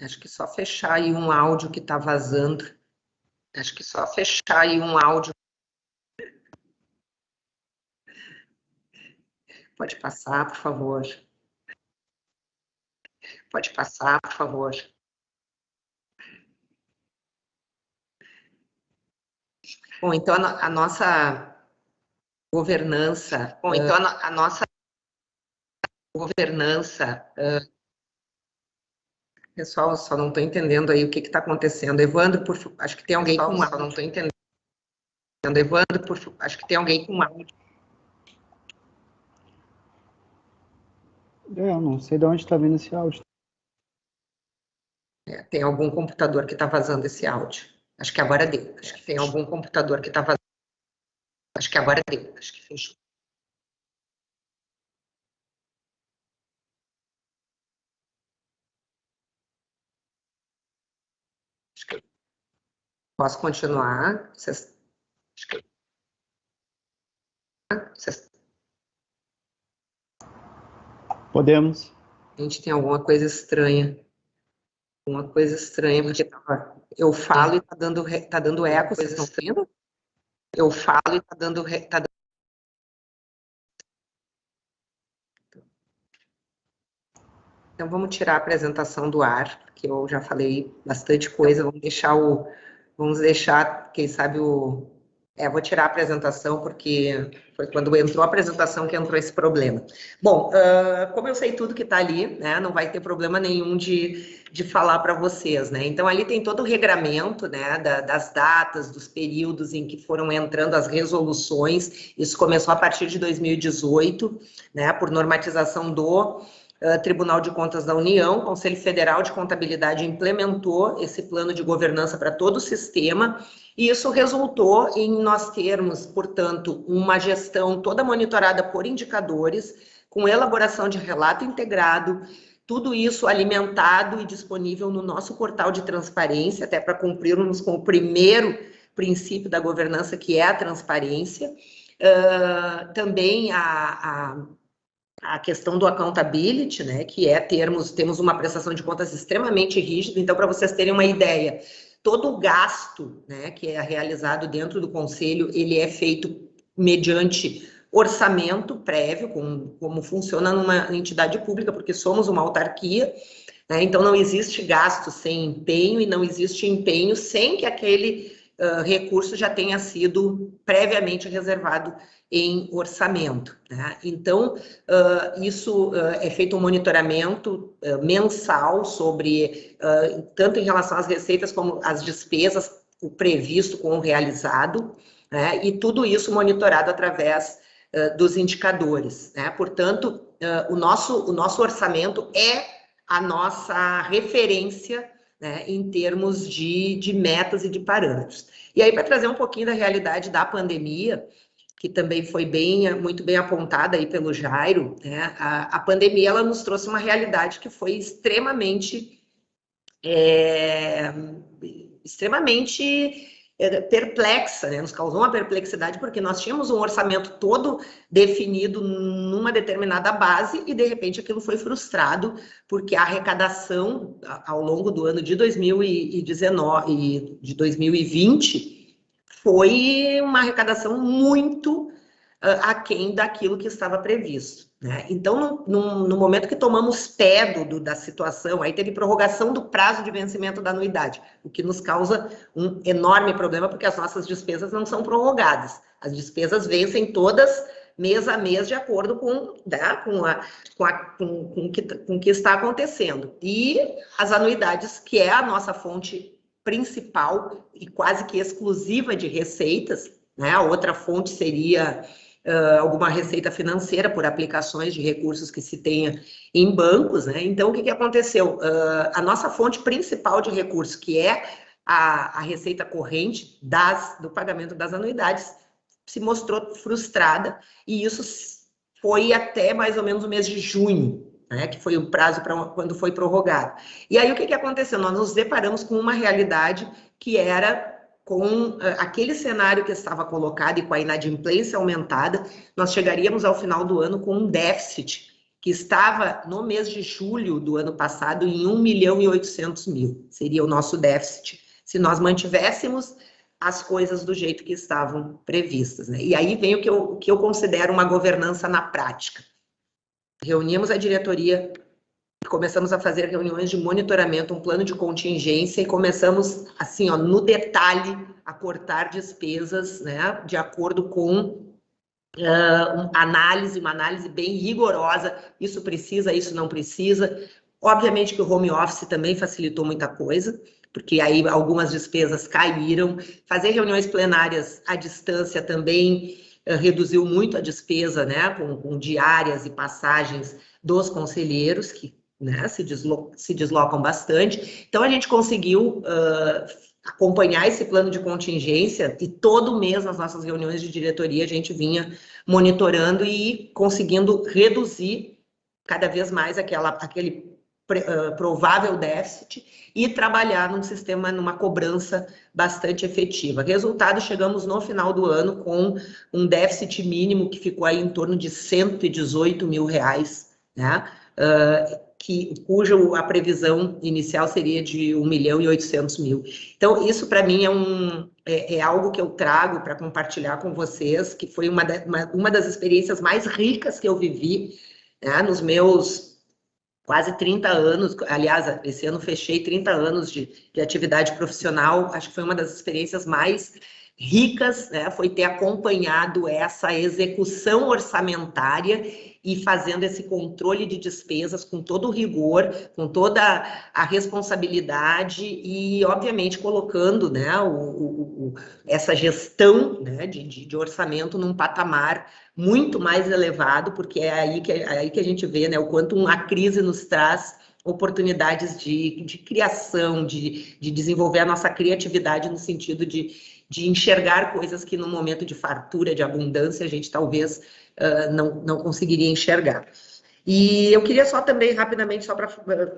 Speaker 8: Acho que só fechar aí um áudio que está vazando. Pode passar, por favor. Bom, então a nossa governança... Pessoal, só não estou entendendo aí o que está acontecendo. Evandro, acho que tem alguém com áudio. Não estou entendendo. Evandro, acho que tem alguém com áudio.
Speaker 9: Eu não sei de onde está vindo esse áudio.
Speaker 8: Tem algum computador que está vazando esse áudio. Acho que agora deu. Acho que tem algum computador que está vazando. Acho que agora deu. Acho que fechou. Acho que posso continuar?
Speaker 9: Podemos.
Speaker 8: A gente tem alguma coisa estranha. Porque eu falo e tá dando eco, vocês estão vendo? Eu falo e tá dando... Então, vamos tirar a apresentação do ar, porque eu já falei bastante coisa, vamos deixar, quem sabe, vou tirar a apresentação, porque foi quando entrou a apresentação que entrou esse problema. Bom, como eu sei tudo que está ali, né, não vai ter problema nenhum de falar para vocês, né? Então, ali tem todo o regramento, né, das datas, dos períodos em que foram entrando as resoluções. Isso começou a partir de 2018, né, por normatização do Tribunal de Contas da União. O Conselho Federal de Contabilidade implementou esse plano de governança para todo o sistema, e isso resultou em nós termos, portanto, uma gestão toda monitorada por indicadores, com elaboração de relato integrado, tudo isso alimentado e disponível no nosso portal de transparência, até para cumprirmos com o primeiro princípio da governança, que é a transparência. Também a questão do accountability, né, que é temos uma prestação de contas extremamente rígida. Então, para vocês terem uma ideia, todo o gasto, né, que é realizado dentro do Conselho, ele é feito mediante orçamento prévio, como funciona numa entidade pública, porque somos uma autarquia, né? Então não existe gasto sem empenho, e não existe empenho sem que aquele recurso já tenha sido previamente reservado em orçamento, né? Então, isso é feito um monitoramento mensal sobre, tanto em relação às receitas como às despesas, o previsto com o realizado, né? E tudo isso monitorado através dos indicadores, né? Portanto, o nosso orçamento é a nossa referência, né, em termos de metas e de parâmetros. E aí, para trazer um pouquinho da realidade da pandemia, que também foi muito bem apontada aí pelo Jairo, né? A pandemia, ela nos trouxe uma realidade que foi extremamente perplexa, né? Nos causou uma perplexidade, porque nós tínhamos um orçamento todo definido numa determinada base, e de repente aquilo foi frustrado, porque a arrecadação ao longo do ano de 2019 e de 2020 foi uma arrecadação muito aquém daquilo que estava previsto, né? Então, no momento que tomamos pé da situação, aí teve prorrogação do prazo de vencimento da anuidade, o que nos causa um enorme problema, porque as nossas despesas não são prorrogadas. As despesas vencem todas mês a mês, de acordo com, né, com o que está acontecendo. E as anuidades, que é a nossa fonte principal e quase que exclusiva de receitas, né? A outra fonte seria alguma receita financeira por aplicações de recursos que se tenha em bancos, né? Então, o que aconteceu? A nossa fonte principal de recursos, que é a receita corrente do pagamento das anuidades, se mostrou frustrada, e isso foi até mais ou menos o mês de junho, né, que foi o prazo para quando foi prorrogado. E aí o que aconteceu? Nós nos deparamos com uma realidade que era com aquele cenário que estava colocado e com a inadimplência aumentada, nós chegaríamos ao final do ano com um déficit que estava no mês de julho do ano passado em 1.800.000, seria o nosso déficit, se nós mantivéssemos as coisas do jeito que estavam previstas, né? E aí vem o que eu considero uma governança na prática. Reunimos a diretoria, começamos a fazer reuniões de monitoramento, um plano de contingência, e começamos, assim, ó, no detalhe, a cortar despesas, né, de acordo com uma análise bem rigorosa, isso precisa, isso não precisa. Obviamente que o home office também facilitou muita coisa, porque aí algumas despesas caíram. Fazer reuniões plenárias à distância também reduziu muito a despesa, né, com diárias e passagens dos conselheiros, que, né, se deslocam bastante. Então, a gente conseguiu acompanhar esse plano de contingência, e todo mês, nas nossas reuniões de diretoria, a gente vinha monitorando e conseguindo reduzir cada vez mais aquele provável déficit e trabalhar num sistema, numa cobrança bastante efetiva. Resultado, chegamos no final do ano com um déficit mínimo que ficou aí em torno de R$118 mil, né? Cuja a previsão inicial seria de 1.800.000. Então, isso para mim é algo que eu trago para compartilhar com vocês, que foi uma das experiências mais ricas que eu vivi, né, nos meus quase 30 anos, aliás, esse ano fechei 30 anos de atividade profissional. Acho que foi uma das experiências mais ricas, né, foi ter acompanhado essa execução orçamentária e fazendo esse controle de despesas com todo o rigor, com toda a responsabilidade e, obviamente, colocando, né, essa gestão, né, de orçamento num patamar muito mais elevado, porque é aí que a gente vê, né, o quanto a crise nos traz oportunidades de criação, de desenvolver a nossa criatividade no sentido de enxergar coisas que no momento de fartura, de abundância, a gente talvez não conseguiria enxergar. E eu queria só também, rapidamente, só para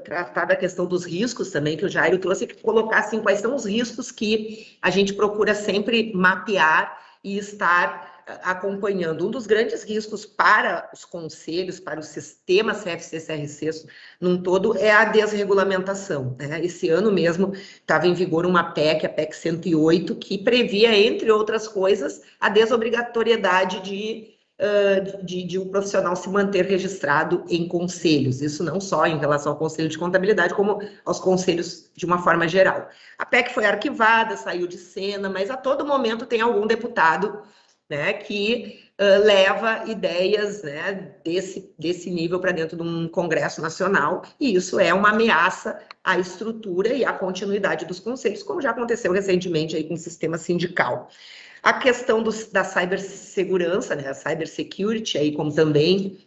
Speaker 8: tratar da questão dos riscos também, que o Jairo trouxe, que colocar assim, quais são os riscos que a gente procura sempre mapear e estar acompanhando. Um dos grandes riscos para os conselhos, para o sistema CFC-CRC num todo, é a desregulamentação, né? Esse ano mesmo estava em vigor uma PEC, a PEC 108, que previa, entre outras coisas, a desobrigatoriedade de um profissional se manter registrado em conselhos. Isso não só em relação ao Conselho de Contabilidade, como aos conselhos de uma forma geral. A PEC foi arquivada, saiu de cena, mas a todo momento tem algum deputado, né, que leva ideias, né, desse nível para dentro de um Congresso Nacional, e isso é uma ameaça à estrutura e à continuidade dos conselhos, como já aconteceu recentemente aí com o sistema sindical. A questão da cibersegurança, né, a cybersecurity, aí como também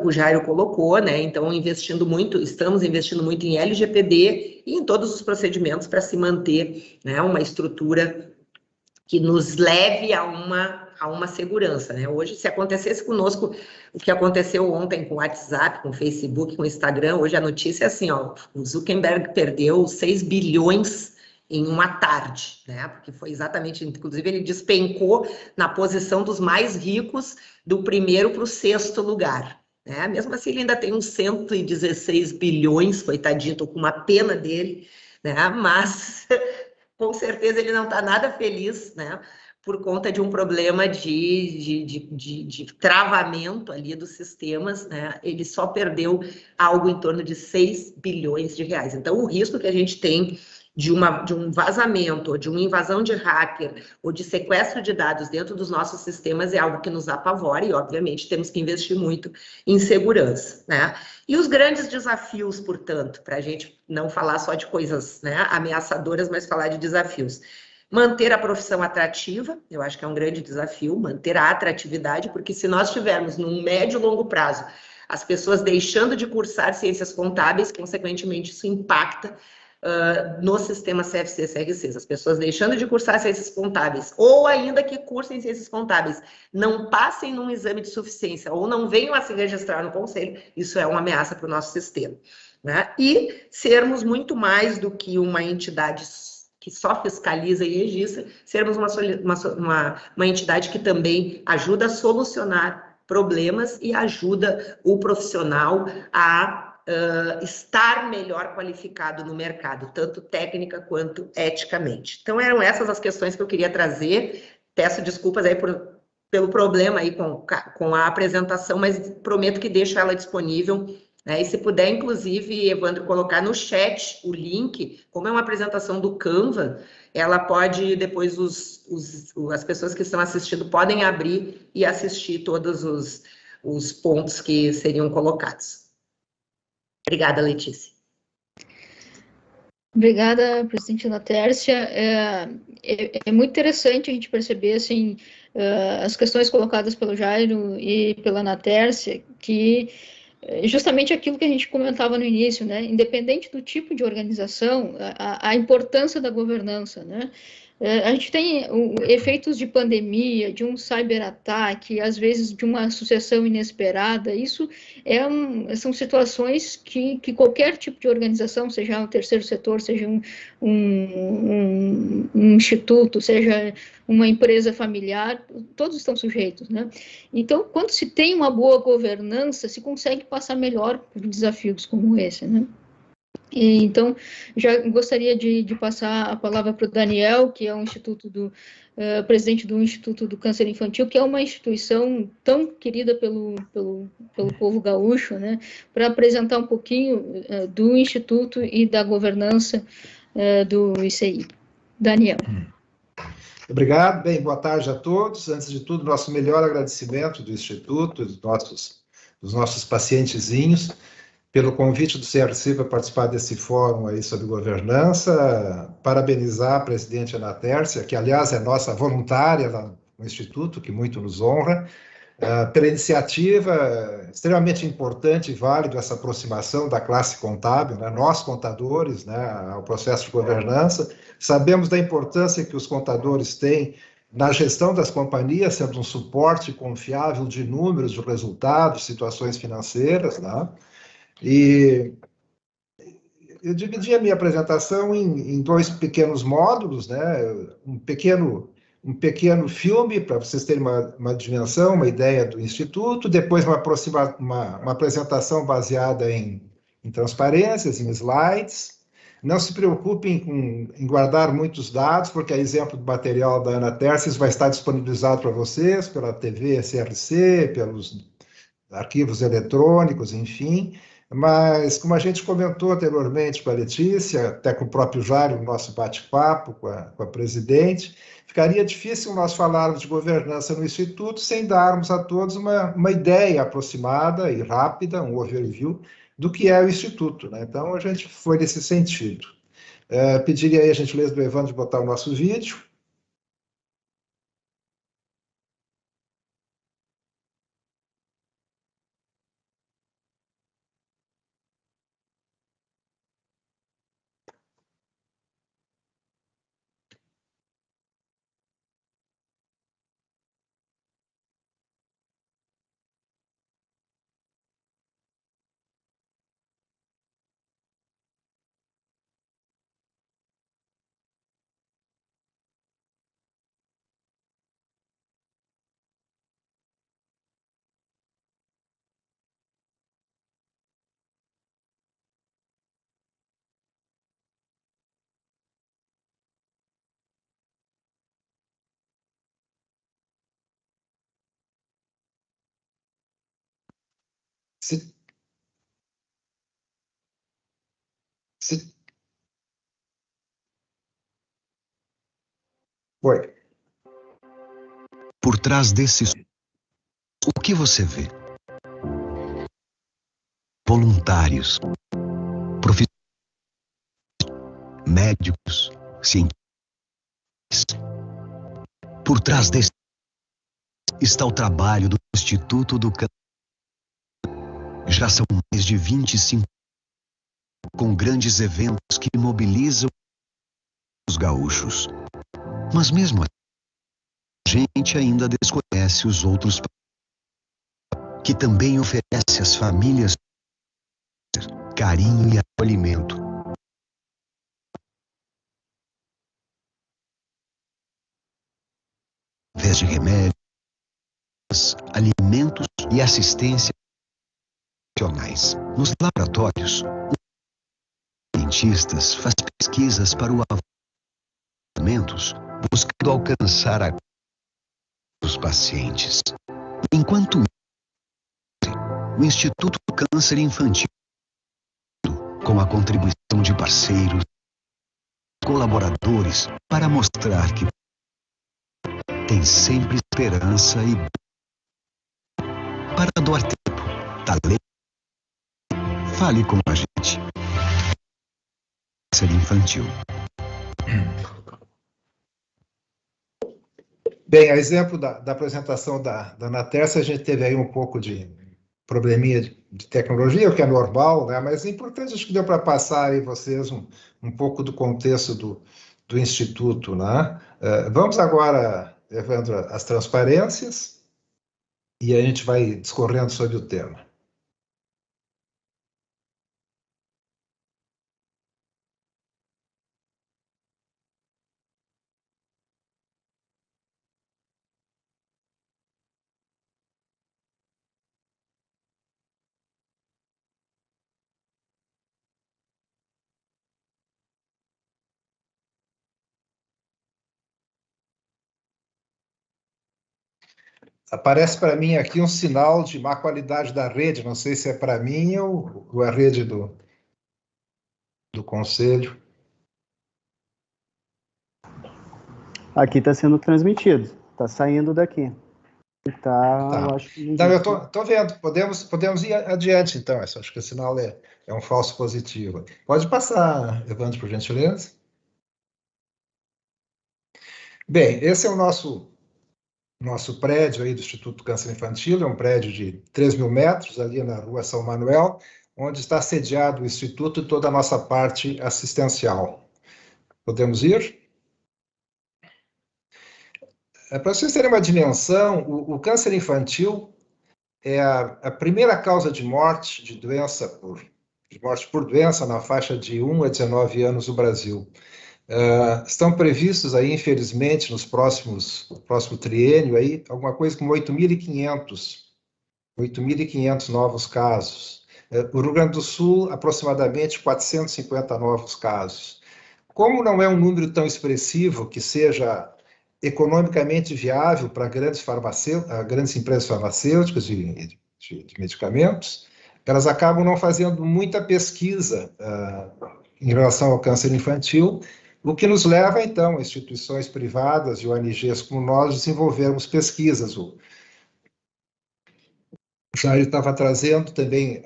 Speaker 8: o Jairo colocou, né, então estamos investindo muito em LGPD e em todos os procedimentos para se manter, né, uma estrutura que nos leve a uma segurança, né? Hoje, se acontecesse conosco o que aconteceu ontem com o WhatsApp, com o Facebook, com o Instagram, hoje a notícia é assim, ó, o Zuckerberg perdeu 6 bilhões em uma tarde, né? Porque foi exatamente, inclusive ele despencou na posição dos mais ricos, do primeiro para o 6º lugar, né? Mesmo assim, ele ainda tem uns 116 bilhões, coitadinho, tô com uma pena dele, né? Mas com certeza ele não está nada feliz, né, por conta de um problema de travamento ali dos sistemas, né? Ele só perdeu algo em torno de 6 bilhões de reais. Então, o risco que a gente tem de um vazamento, ou de uma invasão de hacker, ou de sequestro de dados dentro dos nossos sistemas é algo que nos apavora e, obviamente, temos que investir muito em segurança, né? E os grandes desafios, portanto, para a gente não falar só de coisas, né, ameaçadoras, mas falar de desafios. Manter a profissão atrativa, eu acho que é um grande desafio, manter a atratividade, porque se nós tivermos num médio e longo prazo as pessoas deixando de cursar ciências contábeis, consequentemente isso impacta no sistema CFC-CRCs, as pessoas deixando de cursar ciências contábeis, ou ainda que cursem ciências contábeis, não passem num exame de suficiência, ou não venham a se registrar no conselho, isso é uma ameaça para o nosso sistema, né? E sermos muito mais do que uma entidade que só fiscaliza e registra, sermos uma entidade que também ajuda a solucionar problemas e ajuda o profissional a estar melhor qualificado no mercado, tanto técnica quanto eticamente. Então, eram essas as questões que eu queria trazer. Peço desculpas aí pelo problema aí com a apresentação, mas prometo que deixo ela disponível, né? E se puder, inclusive, Evandro, colocar no chat o link, como é uma apresentação do Canva, ela pode, depois, as pessoas que estão assistindo podem abrir e assistir todos os pontos que seriam colocados. Obrigada, Letícia.
Speaker 6: Obrigada, presidente Ana Tércia. É muito interessante a gente perceber assim, as questões colocadas pelo Jairo e pela Ana Tércia, que justamente aquilo que a gente comentava no início, né? Independente do tipo de organização, a importância da governança, né? A gente tem efeitos de pandemia, de um cyberataque, às vezes de uma sucessão inesperada. Isso são situações que qualquer tipo de organização, seja o terceiro setor, seja um instituto, seja uma empresa familiar, todos estão sujeitos, né? Então, quando se tem uma boa governança, se consegue passar melhor por desafios como esse, né? Então, já gostaria de passar a palavra para o Daniel, que é presidente do Instituto do Câncer Infantil, que é uma instituição tão querida pelo povo gaúcho, né, para apresentar um pouquinho do Instituto e da governança do ICI. Daniel.
Speaker 10: Obrigado, bem, boa tarde a todos. Antes de tudo, nosso melhor agradecimento do Instituto, dos nossos pacientezinhos, pelo convite do CRC para participar desse fórum aí sobre governança, parabenizar a presidente Ana Tércia, que aliás é nossa voluntária lá no Instituto, que muito nos honra, pela iniciativa extremamente importante e válida essa aproximação da classe contábil, né, nós contadores, né, ao processo de governança. Sabemos da importância que os contadores têm na gestão das companhias, sendo um suporte confiável de números, de resultados, situações financeiras, né? E eu dividi a minha apresentação em dois pequenos módulos, né? Um pequeno filme, para vocês terem uma dimensão, uma ideia do Instituto, depois uma apresentação baseada em transparências, em slides. Não se preocupem em guardar muitos dados, porque a exemplo do material da Ana Tércia vai estar disponibilizado para vocês pela TV CRC, pelos arquivos eletrônicos, enfim. Mas, como a gente comentou anteriormente com a Letícia, até com o próprio Jário, no nosso bate-papo com a presidente, ficaria difícil nós falarmos de governança no Instituto sem darmos a todos uma ideia aproximada e rápida, um overview, do que é o Instituto, né? Então, a gente foi nesse sentido. Pediria aí a gentileza do Evandro de botar o nosso vídeo. Se, se, Oi.
Speaker 11: Por trás desses, o que você vê? Voluntários, profissionais, médicos, cientistas. Por trás desse está o trabalho do Instituto do Câncer. Já são mais de 25 com grandes eventos que mobilizam os gaúchos. Mas mesmo assim, a gente ainda desconhece os outros que também oferece às famílias carinho e acolhimento. Ao invés de remédios, alimentos e assistência profissionais. Nos laboratórios, os cientistas fazem pesquisas para o tratamentos, buscando alcançar os pacientes. Enquanto isso, o Instituto do Câncer Infantil, com a contribuição de parceiros, colaboradores, para mostrar que tem sempre esperança e para doar tempo, talento, fale com a gente. Câncer Infantil.
Speaker 10: Bem, a exemplo da apresentação da Naterce, a gente teve aí um pouco de probleminha de tecnologia, o que é normal, né? Mas é importante, acho que deu para passar aí vocês um pouco do contexto do Instituto, né? Vamos agora, Evandro, às transparências, e a gente vai discorrendo sobre o tema. Aparece para mim aqui um sinal de má qualidade da rede, não sei se é para mim ou a rede do Conselho.
Speaker 9: Aqui está sendo transmitido, está saindo daqui. Tá. Eu acho que
Speaker 10: não, eu tô vendo, podemos ir adiante, então. Acho que o sinal é um falso positivo. Pode passar, Evandro, por gentileza. Bem, esse é o nosso prédio aí do Instituto do Câncer Infantil, é um prédio de 3.000 metros, ali na Rua São Manuel, onde está sediado o Instituto e toda a nossa parte assistencial. Podemos ir? Para vocês terem uma dimensão, o câncer infantil é a primeira causa de morte por doença na faixa de 1 a 19 anos no Brasil. Estão previstos aí, infelizmente, no próximo triênio, aí, alguma coisa como 8.500 novos casos. O Rio Grande do Sul, aproximadamente 450 novos casos. Como não é um número tão expressivo que seja economicamente viável para grandes empresas farmacêuticas de medicamentos, elas acabam não fazendo muita pesquisa em relação ao câncer infantil, o que nos leva, então, a instituições privadas e ONGs como nós desenvolvermos pesquisas. O Jair estava trazendo também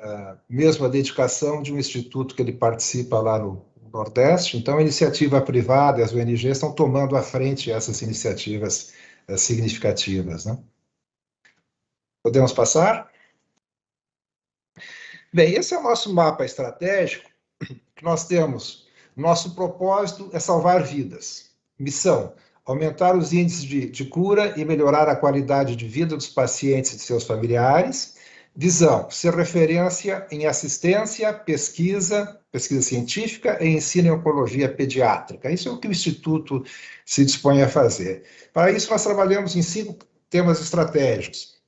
Speaker 10: mesmo a dedicação de um instituto que ele participa lá no Nordeste, então a iniciativa privada e as ONGs estão tomando à frente essas iniciativas significativas, né? Podemos passar? Bem, esse é o nosso mapa estratégico que nós temos. Nosso propósito é salvar vidas. Missão: aumentar os índices de cura e melhorar a qualidade de vida dos pacientes e de seus familiares. Visão: ser referência em assistência, pesquisa científica e ensino em oncologia pediátrica. Isso é o que o Instituto se dispõe a fazer. Para isso, nós trabalhamos em 5 temas estratégicos: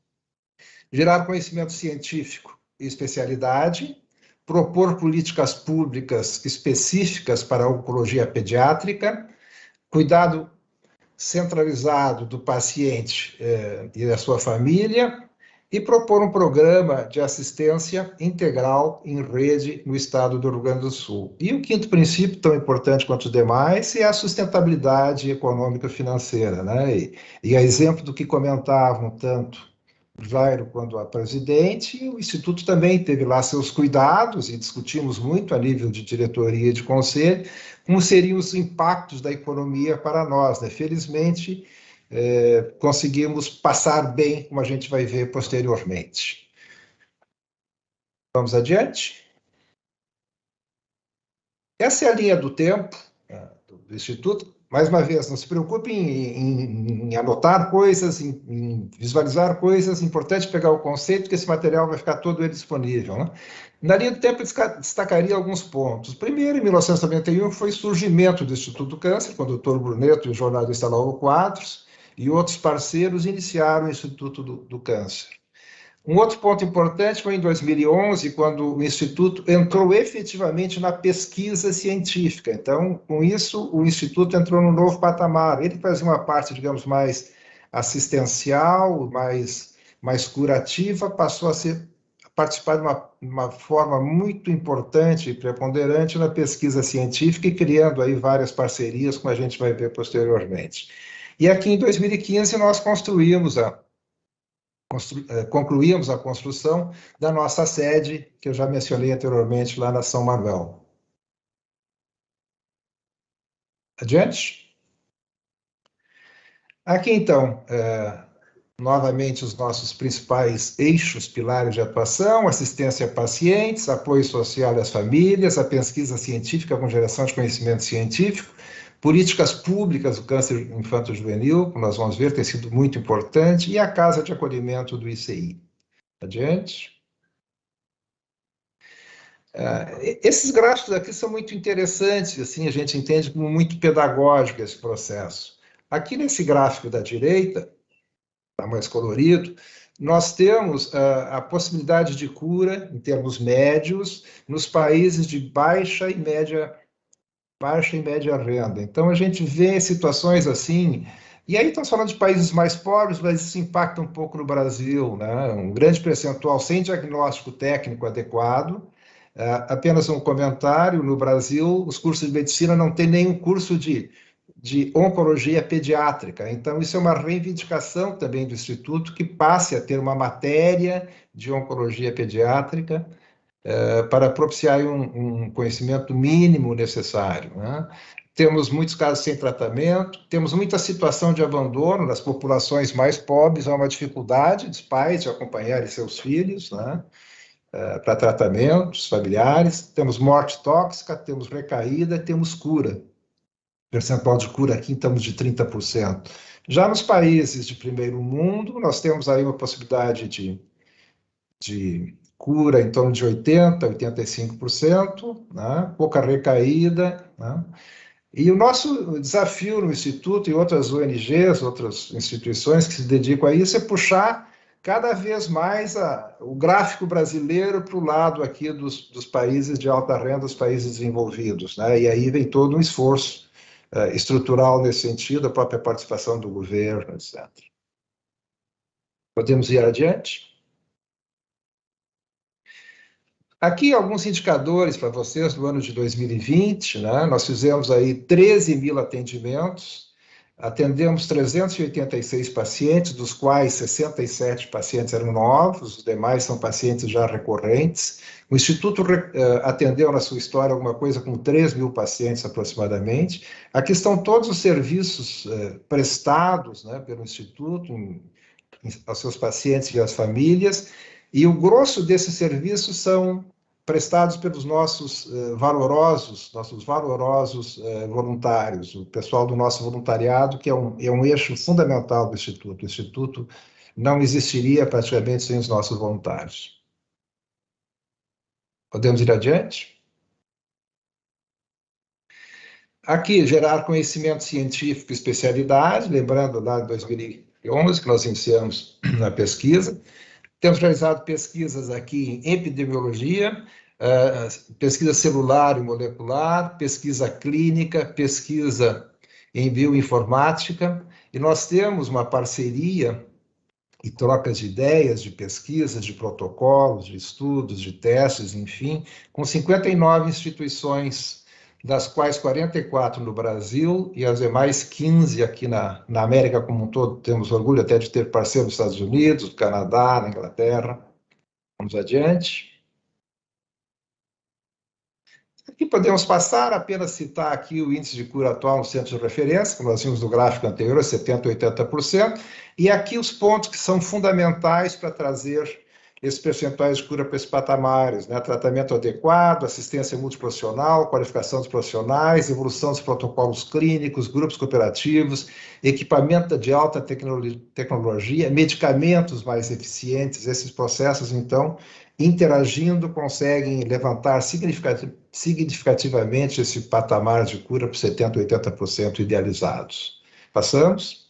Speaker 10: gerar conhecimento científico e especialidade, propor políticas públicas específicas para a oncologia pediátrica, cuidado centralizado do paciente e da sua família, e propor um programa de assistência integral em rede no estado do Rio Grande do Sul. E o quinto princípio, tão importante quanto os demais, é a sustentabilidade econômica financeira, né? E a exemplo do que comentavam tanto o Jairo quanto a presidente, o Instituto também teve lá seus cuidados, e discutimos muito a nível de diretoria e de conselho, como seriam os impactos da economia para nós, né? Felizmente, conseguimos passar bem, como a gente vai ver posteriormente. Vamos adiante? Essa é a linha do tempo do Instituto. Mais uma vez, não se preocupe em anotar coisas, em visualizar coisas. É importante pegar o conceito, que esse material vai ficar todo ele disponível, né? Na linha do tempo, destacaria alguns pontos. Primeiro, em 1991, foi o surgimento do Instituto do Câncer, quando o Dr. Bruneto e o jornalista Lauro Quadros e outros parceiros iniciaram o Instituto do Câncer. Um outro ponto importante foi em 2011, quando o Instituto entrou efetivamente na pesquisa científica. Então, com isso, o Instituto entrou num novo patamar. Ele fazia uma parte, digamos, mais assistencial, mais curativa, passou a participar de uma forma muito importante e preponderante na pesquisa científica e criando aí várias parcerias, como a gente vai ver posteriormente. E aqui em 2015 nós concluímos a construção da nossa sede, que eu já mencionei anteriormente, lá na São Manuel. Adiante. Aqui, então, novamente, os nossos principais eixos, pilares de atuação: assistência a pacientes, apoio social às famílias, a pesquisa científica com geração de conhecimento científico, políticas públicas do câncer infanto-juvenil, como nós vamos ver, tem sido muito importante, e a casa de acolhimento do ICI. Adiante. Esses gráficos aqui são muito interessantes, assim, a gente entende como muito pedagógico esse processo. Aqui nesse gráfico da direita, está mais colorido, nós temos a possibilidade de cura, em termos médios, nos países de baixa e média renda. Então, a gente vê situações assim, e aí estamos falando de países mais pobres, mas isso impacta um pouco no Brasil, né? Um grande percentual sem diagnóstico técnico adequado. Apenas um comentário: no Brasil, os cursos de medicina não têm nenhum curso de oncologia pediátrica. Então, isso é uma reivindicação também do Instituto, que passe a ter uma matéria de oncologia pediátrica, para propiciar um conhecimento mínimo necessário, né? Temos muitos casos sem tratamento, temos muita situação de abandono nas populações mais pobres, há uma dificuldade dos pais de acompanharem seus filhos, né, para tratamentos familiares. Temos morte tóxica, temos recaída, temos cura. Percentual de cura aqui, estamos de 30%. Já nos países de primeiro mundo, nós temos aí uma possibilidade de cura em torno de 80%, 85%, né? Pouca recaída, né? E o nosso desafio no Instituto e outras ONGs, outras instituições que se dedicam a isso, é puxar cada vez mais o gráfico brasileiro para o lado aqui dos países de alta renda, os países desenvolvidos, né? E aí vem todo um esforço estrutural nesse sentido, a própria participação do governo, etc. Podemos ir adiante? Aqui alguns indicadores para vocês do ano de 2020, né? Nós fizemos aí 13 mil atendimentos, atendemos 386 pacientes, dos quais 67 pacientes eram novos, os demais são pacientes já recorrentes. O Instituto atendeu na sua história alguma coisa com 3 mil pacientes aproximadamente. Aqui estão todos os serviços prestados, né, pelo Instituto aos seus pacientes e às famílias, e o grosso desses serviços são prestados pelos nossos valorosos voluntários, o pessoal do nosso voluntariado, que é um eixo fundamental do Instituto. O Instituto não existiria praticamente sem os nossos voluntários. Podemos ir adiante? Aqui, gerar conhecimento científico e especialidade, lembrando lá de 2011, que nós iniciamos na pesquisa. Temos realizado pesquisas aqui em epidemiologia, pesquisa celular e molecular, pesquisa clínica, pesquisa em bioinformática, e nós temos uma parceria e trocas de ideias, de pesquisas, de protocolos, de estudos, de testes, enfim, com 59 instituições, das quais 44 no Brasil e as demais 15 aqui na América como um todo. Temos orgulho até de ter parceiros nos Estados Unidos, no Canadá, na Inglaterra. Vamos adiante. Aqui podemos passar, apenas citar aqui o índice de cura atual no centro de referência, como nós vimos no gráfico anterior, 70% a 80%, e aqui os pontos que são fundamentais para trazer esses percentuais de cura para esses patamares, né? Tratamento adequado, assistência multiprofissional, qualificação dos profissionais, evolução dos protocolos clínicos, grupos cooperativos, equipamento de alta tecnologia, medicamentos mais eficientes. Esses processos, então, interagindo, conseguem levantar significativamente esse patamar de cura para 70% a 80% idealizados. Passamos.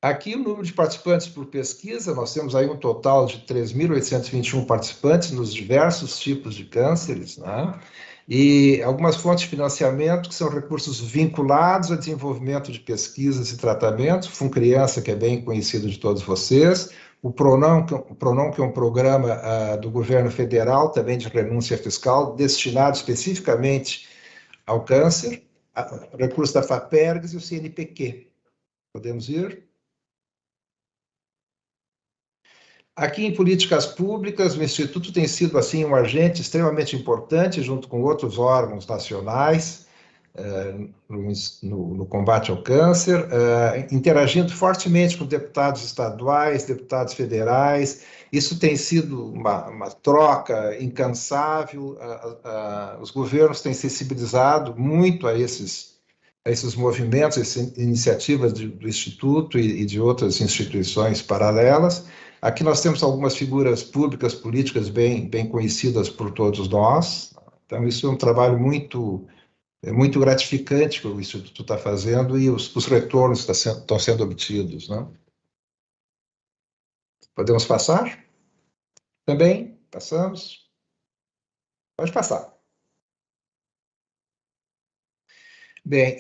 Speaker 10: Aqui o número de participantes por pesquisa, nós temos aí um total de 3.821 participantes nos diversos tipos de cânceres, né? E algumas fontes de financiamento que são recursos vinculados ao desenvolvimento de pesquisas e tratamentos, FUNCriança, que é bem conhecido de todos vocês, o PRONAM, que é um programa do governo federal, também de renúncia fiscal, destinado especificamente ao câncer, recurso da FAPERGS e o CNPq. Podemos ir? Aqui em políticas públicas, o Instituto tem sido assim um agente extremamente importante, junto com outros órgãos nacionais, no combate ao câncer, interagindo fortemente com deputados estaduais, deputados federais. Isso tem sido uma troca incansável. Os governos têm sensibilizado muito a esses movimentos, essas iniciativas do Instituto e de outras instituições paralelas. Aqui nós temos algumas figuras públicas, políticas bem conhecidas por todos nós. Então, isso é um trabalho muito gratificante que o Instituto está fazendo e os retornos estão sendo obtidos, né? Podemos passar? Também? Passamos? Pode passar. Bem,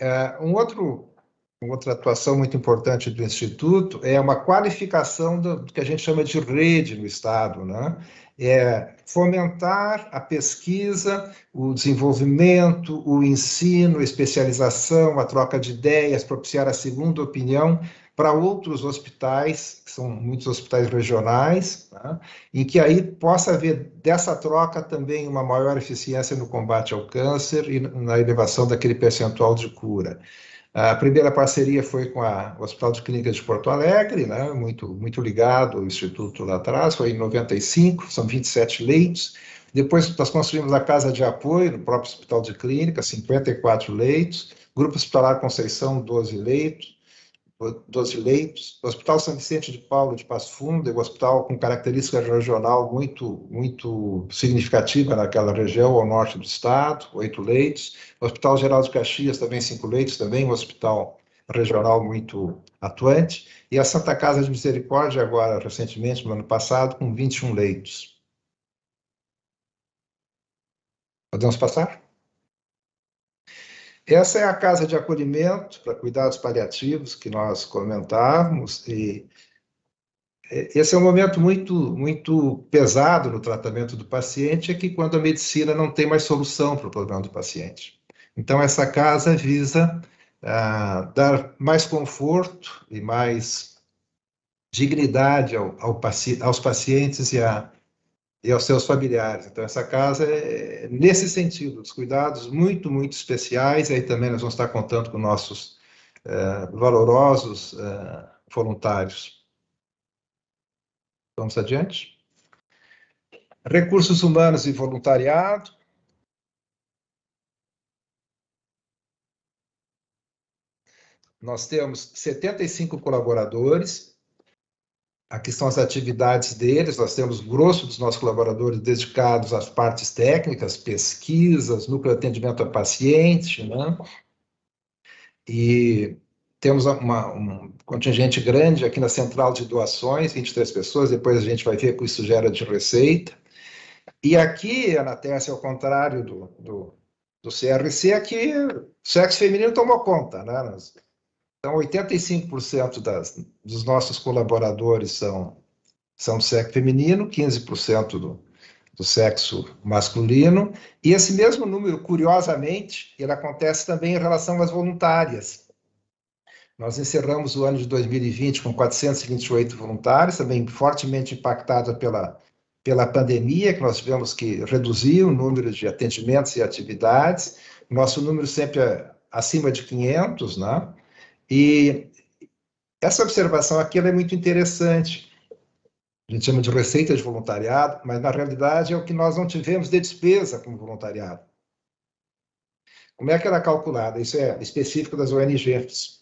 Speaker 10: outra atuação muito importante do Instituto é uma qualificação do que a gente chama de rede no Estado, né? É fomentar a pesquisa, o desenvolvimento, o ensino, a especialização, a troca de ideias, propiciar a segunda opinião para outros hospitais, que são muitos hospitais regionais, né? Em que aí possa haver dessa troca também uma maior eficiência no combate ao câncer e na elevação daquele percentual de cura. A primeira parceria foi com o Hospital de Clínicas de Porto Alegre, né? muito ligado ao Instituto lá atrás, foi em 95, são 27 leitos. Depois nós construímos a Casa de Apoio, no próprio Hospital de Clínicas, 54 leitos. Grupo Hospitalar Conceição, 12 leitos. O Hospital São Vicente de Paulo de Passo Fundo é um hospital com característica regional muito significativa naquela região, ao norte do estado, 8 leitos. O Hospital Geral de Caxias, também 5 leitos, também um hospital regional muito atuante. E a Santa Casa de Misericórdia, agora, recentemente, no ano passado, com 21 leitos. Podemos passar? Essa é a casa de acolhimento para cuidados paliativos que nós comentávamos, e esse é um momento muito pesado no tratamento do paciente, é que quando a medicina não tem mais solução para o problema do paciente. Então, essa casa visa dar mais conforto e mais dignidade aos pacientes e aos seus familiares. Então, essa casa é nesse sentido, dos cuidados muito especiais, e aí também nós vamos estar contando com nossos valorosos voluntários. Vamos adiante? Recursos humanos e voluntariado. Nós temos 75 colaboradores. Aqui são as atividades deles, nós temos o grosso dos nossos colaboradores dedicados às partes técnicas, pesquisas, núcleo de atendimento a paciente, né? E temos um contingente grande aqui na central de doações, 23 pessoas, depois a gente vai ver o que isso gera de receita. E aqui, Ana Tércia, ao contrário do CRC, aqui o sexo feminino tomou conta, né? Então, 85% dos nossos colaboradores são do sexo feminino, 15% do sexo masculino, e esse mesmo número, curiosamente, ele acontece também em relação às voluntárias. Nós encerramos o ano de 2020 com 428 voluntários, também fortemente impactada pela pandemia, que nós tivemos que reduzir o número de atendimentos e atividades. Nosso número sempre é acima de 500, né? E essa observação aqui ela é muito interessante. A gente chama de receita de voluntariado, mas na realidade é o que nós não tivemos de despesa com voluntariado. Como é que ela é calculada? Isso é específico das ONGs.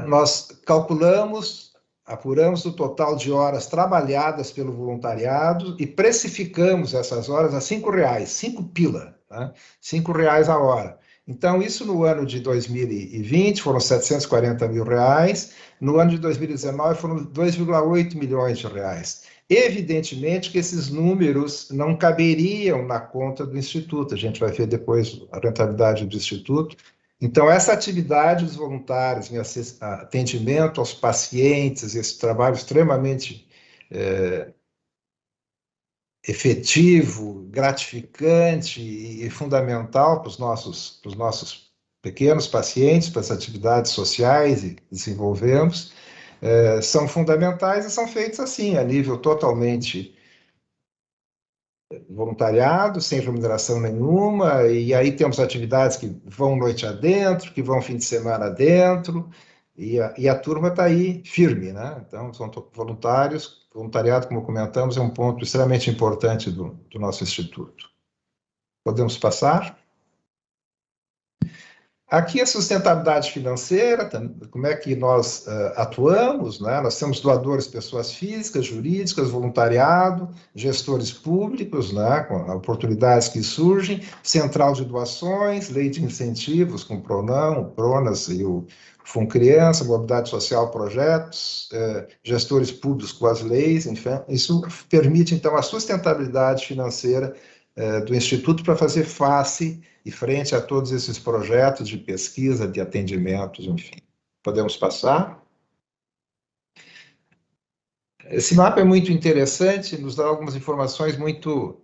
Speaker 10: Nós calculamos, apuramos o total de horas trabalhadas pelo voluntariado e precificamos essas horas a R$5, 5 pila, né? R$5 a hora. Então, isso no ano de 2020 foram R$740 mil, no ano de 2019 foram 2,8 milhões de reais. Evidentemente que esses números não caberiam na conta do Instituto, a gente vai ver depois a rentabilidade do Instituto. Então, essa atividade dos voluntários, atendimento aos pacientes, esse trabalho extremamente efetivo, gratificante e fundamental para os nossos pequenos pacientes, para as atividades sociais que desenvolvemos, são fundamentais e são feitos assim, a nível totalmente voluntariado, sem remuneração nenhuma, e aí temos atividades que vão noite adentro, que vão fim de semana adentro, e a turma está aí firme, né? Então, são voluntários, voluntariado, como comentamos, é um ponto extremamente importante do nosso Instituto. Podemos passar? Aqui a sustentabilidade financeira, como é que nós atuamos, né? Nós temos doadores, pessoas físicas, jurídicas, voluntariado, gestores públicos, né? Com oportunidades que surgem, central de doações, lei de incentivos com o PRONAM, o PRONAS e o FUNCRIANça, mobilidade social, projetos, gestores públicos com as leis, enfim, isso permite, então, a sustentabilidade financeira do Instituto para fazer face e frente a todos esses projetos de pesquisa, de atendimentos, enfim. Podemos passar? Esse mapa é muito interessante, nos dá algumas informações muito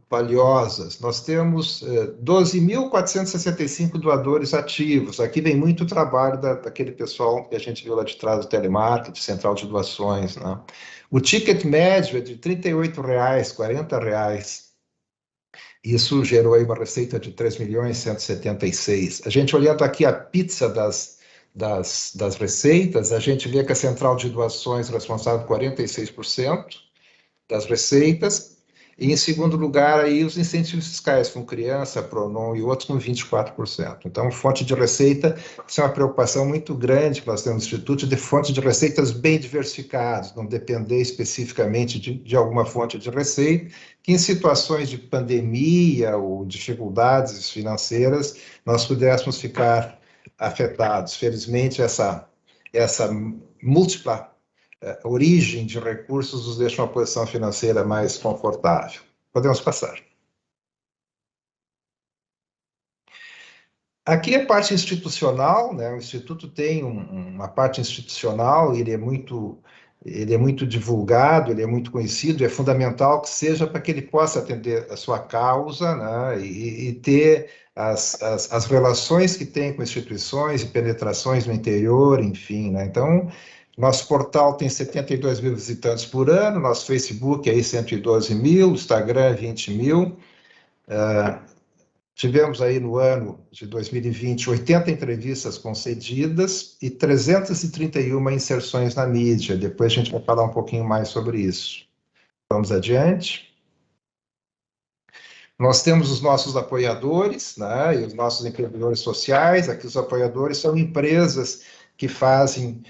Speaker 10: valiosas. Nós temos 12.465 doadores ativos. Aqui vem muito trabalho daquele pessoal que a gente viu lá de trás do telemarketing, central de doações, né? O ticket médio é de R$38, R$40. Isso gerou aí uma receita de 3.176.000. A gente olhando aqui a pizza das receitas, a gente vê que a central de doações é responsável por 46% das receitas, e em segundo lugar aí os incentivos fiscais com criança, PRONAM e outros com 24%. Então, fonte de receita, isso é uma preocupação muito grande que nós temos no Instituto, de fonte de receitas bem diversificadas, não depender especificamente de alguma fonte de receita, que em situações de pandemia ou dificuldades financeiras, nós pudéssemos ficar afetados. Felizmente, essa múltipla origem de recursos nos deixa uma posição financeira mais confortável. Podemos passar. Aqui é a parte institucional, né? O Instituto tem uma parte institucional, ele é muito divulgado, ele é muito conhecido, é fundamental que seja para que ele possa atender a sua causa, né? E ter as relações que tem com instituições e penetrações no interior, enfim, né? Então, nosso portal tem 72 mil visitantes por ano, nosso Facebook aí 112 mil, Instagram 20 mil. Tivemos aí no ano de 2020 80 entrevistas concedidas e 331 inserções na mídia. Depois a gente vai falar um pouquinho mais sobre isso. Vamos adiante. Nós temos os nossos apoiadores, né, e os nossos empreendedores sociais. Aqui os apoiadores são empresas que fazem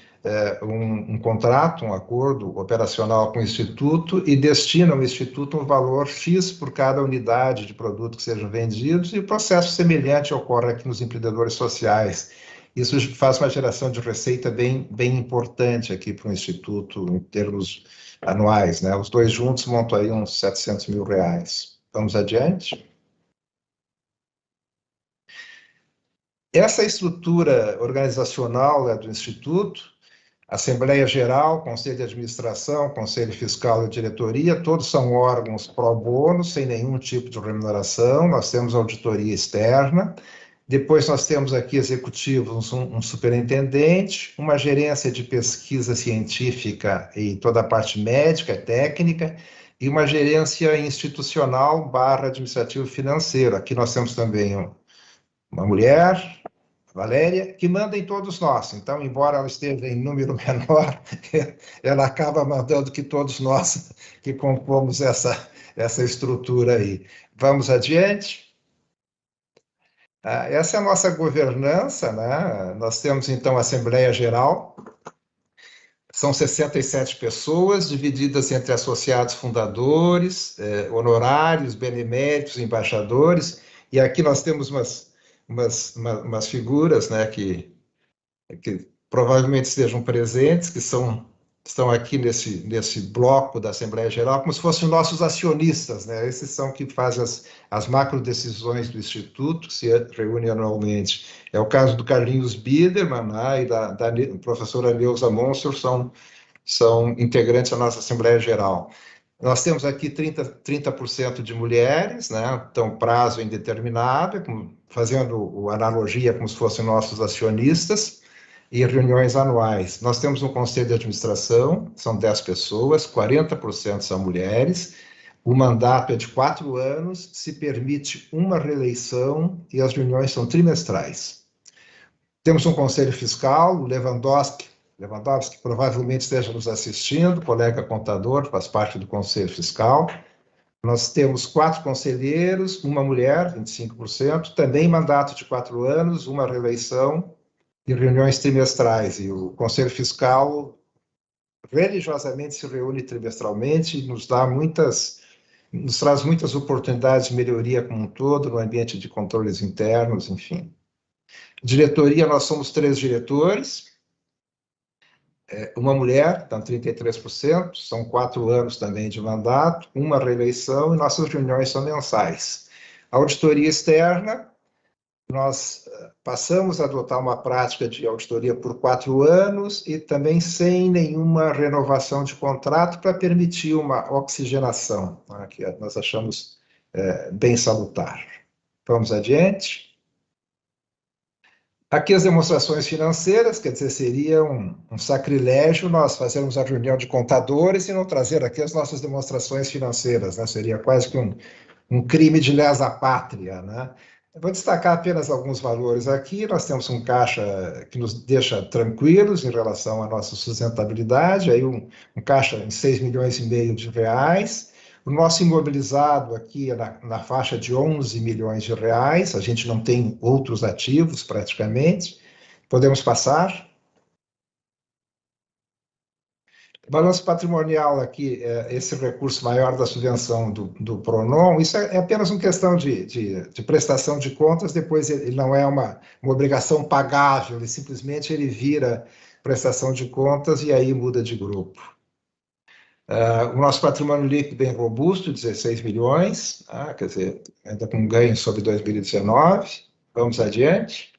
Speaker 10: um contrato, um acordo operacional com o Instituto e destinam ao Instituto um valor X por cada unidade de produto que sejam vendidos, e o processo semelhante ocorre aqui nos empreendedores sociais. Isso faz uma geração de receita bem importante aqui para o Instituto em termos anuais, né? Os dois juntos montam aí uns R$700 mil. Vamos adiante. Essa estrutura organizacional, né, do Instituto, Assembleia Geral, Conselho de Administração, Conselho Fiscal e Diretoria, todos são órgãos pro bono, sem nenhum tipo de remuneração. Nós temos auditoria externa. Depois nós temos aqui executivos, um superintendente, uma gerência de pesquisa científica e toda a parte médica e técnica, e uma gerência institucional / administrativo financeiro. Aqui nós temos também uma mulher, Valéria, que manda em todos nós. Então, embora ela esteja em número menor, ela acaba mandando que todos nós que compomos essa estrutura aí. Vamos adiante. Essa é a nossa governança, né? Nós temos, então, a Assembleia Geral. São 67 pessoas, divididas entre associados fundadores, honorários, beneméritos, embaixadores. E aqui nós temos umas figuras, né, que provavelmente estejam presentes, que estão aqui nesse bloco da Assembleia Geral, como se fossem nossos acionistas, né? Esses são que fazem as macro-decisões do Instituto, que se reúnem anualmente. É o caso do Carlinhos Biederman, né, e da professora Neuza Monsor, são integrantes da nossa Assembleia Geral. Nós temos aqui 30% de mulheres, né? Então, prazo indeterminado, fazendo a analogia como se fossem nossos acionistas, e reuniões anuais. Nós temos um conselho de administração, são 10 pessoas, 40% são mulheres, o mandato é de 4 anos, se permite uma reeleição e as reuniões são trimestrais. Temos um conselho fiscal, o Lewandowski provavelmente esteja nos assistindo, colega contador, faz parte do conselho fiscal. Nós temos 4 conselheiros, uma mulher, 25%, também mandato de 4 anos, uma reeleição, e reuniões trimestrais, e o Conselho Fiscal religiosamente se reúne trimestralmente e nos traz muitas oportunidades de melhoria como um todo, no ambiente de controles internos, enfim. Diretoria, nós somos 3 diretores, uma mulher, então 33%, são 4 anos também de mandato, uma reeleição, e nossas reuniões são mensais. Auditoria externa, nós passamos a adotar uma prática de auditoria por 4 anos e também sem nenhuma renovação de contrato para permitir uma oxigenação, né, que nós achamos bem salutar. Vamos adiante. Aqui as demonstrações financeiras, quer dizer, seria um sacrilégio nós fazermos a reunião de contadores e não trazer aqui as nossas demonstrações financeiras, né? Seria quase que um crime de lesa pátria, né? Eu vou destacar apenas alguns valores aqui. Nós temos um caixa que nos deixa tranquilos em relação à nossa sustentabilidade, aí um caixa em 6,5 milhões de reais. O nosso imobilizado aqui é na faixa de 11 milhões de reais, a gente não tem outros ativos praticamente. Podemos passar. Balanço patrimonial aqui, esse recurso maior da subvenção do PRONON, isso é apenas uma questão de prestação de contas, depois ele não é uma obrigação pagável, ele vira prestação de contas e aí muda de grupo. O nosso patrimônio líquido bem robusto, 16 milhões, quer dizer, ainda com ganho sobre 2019. Vamos adiante.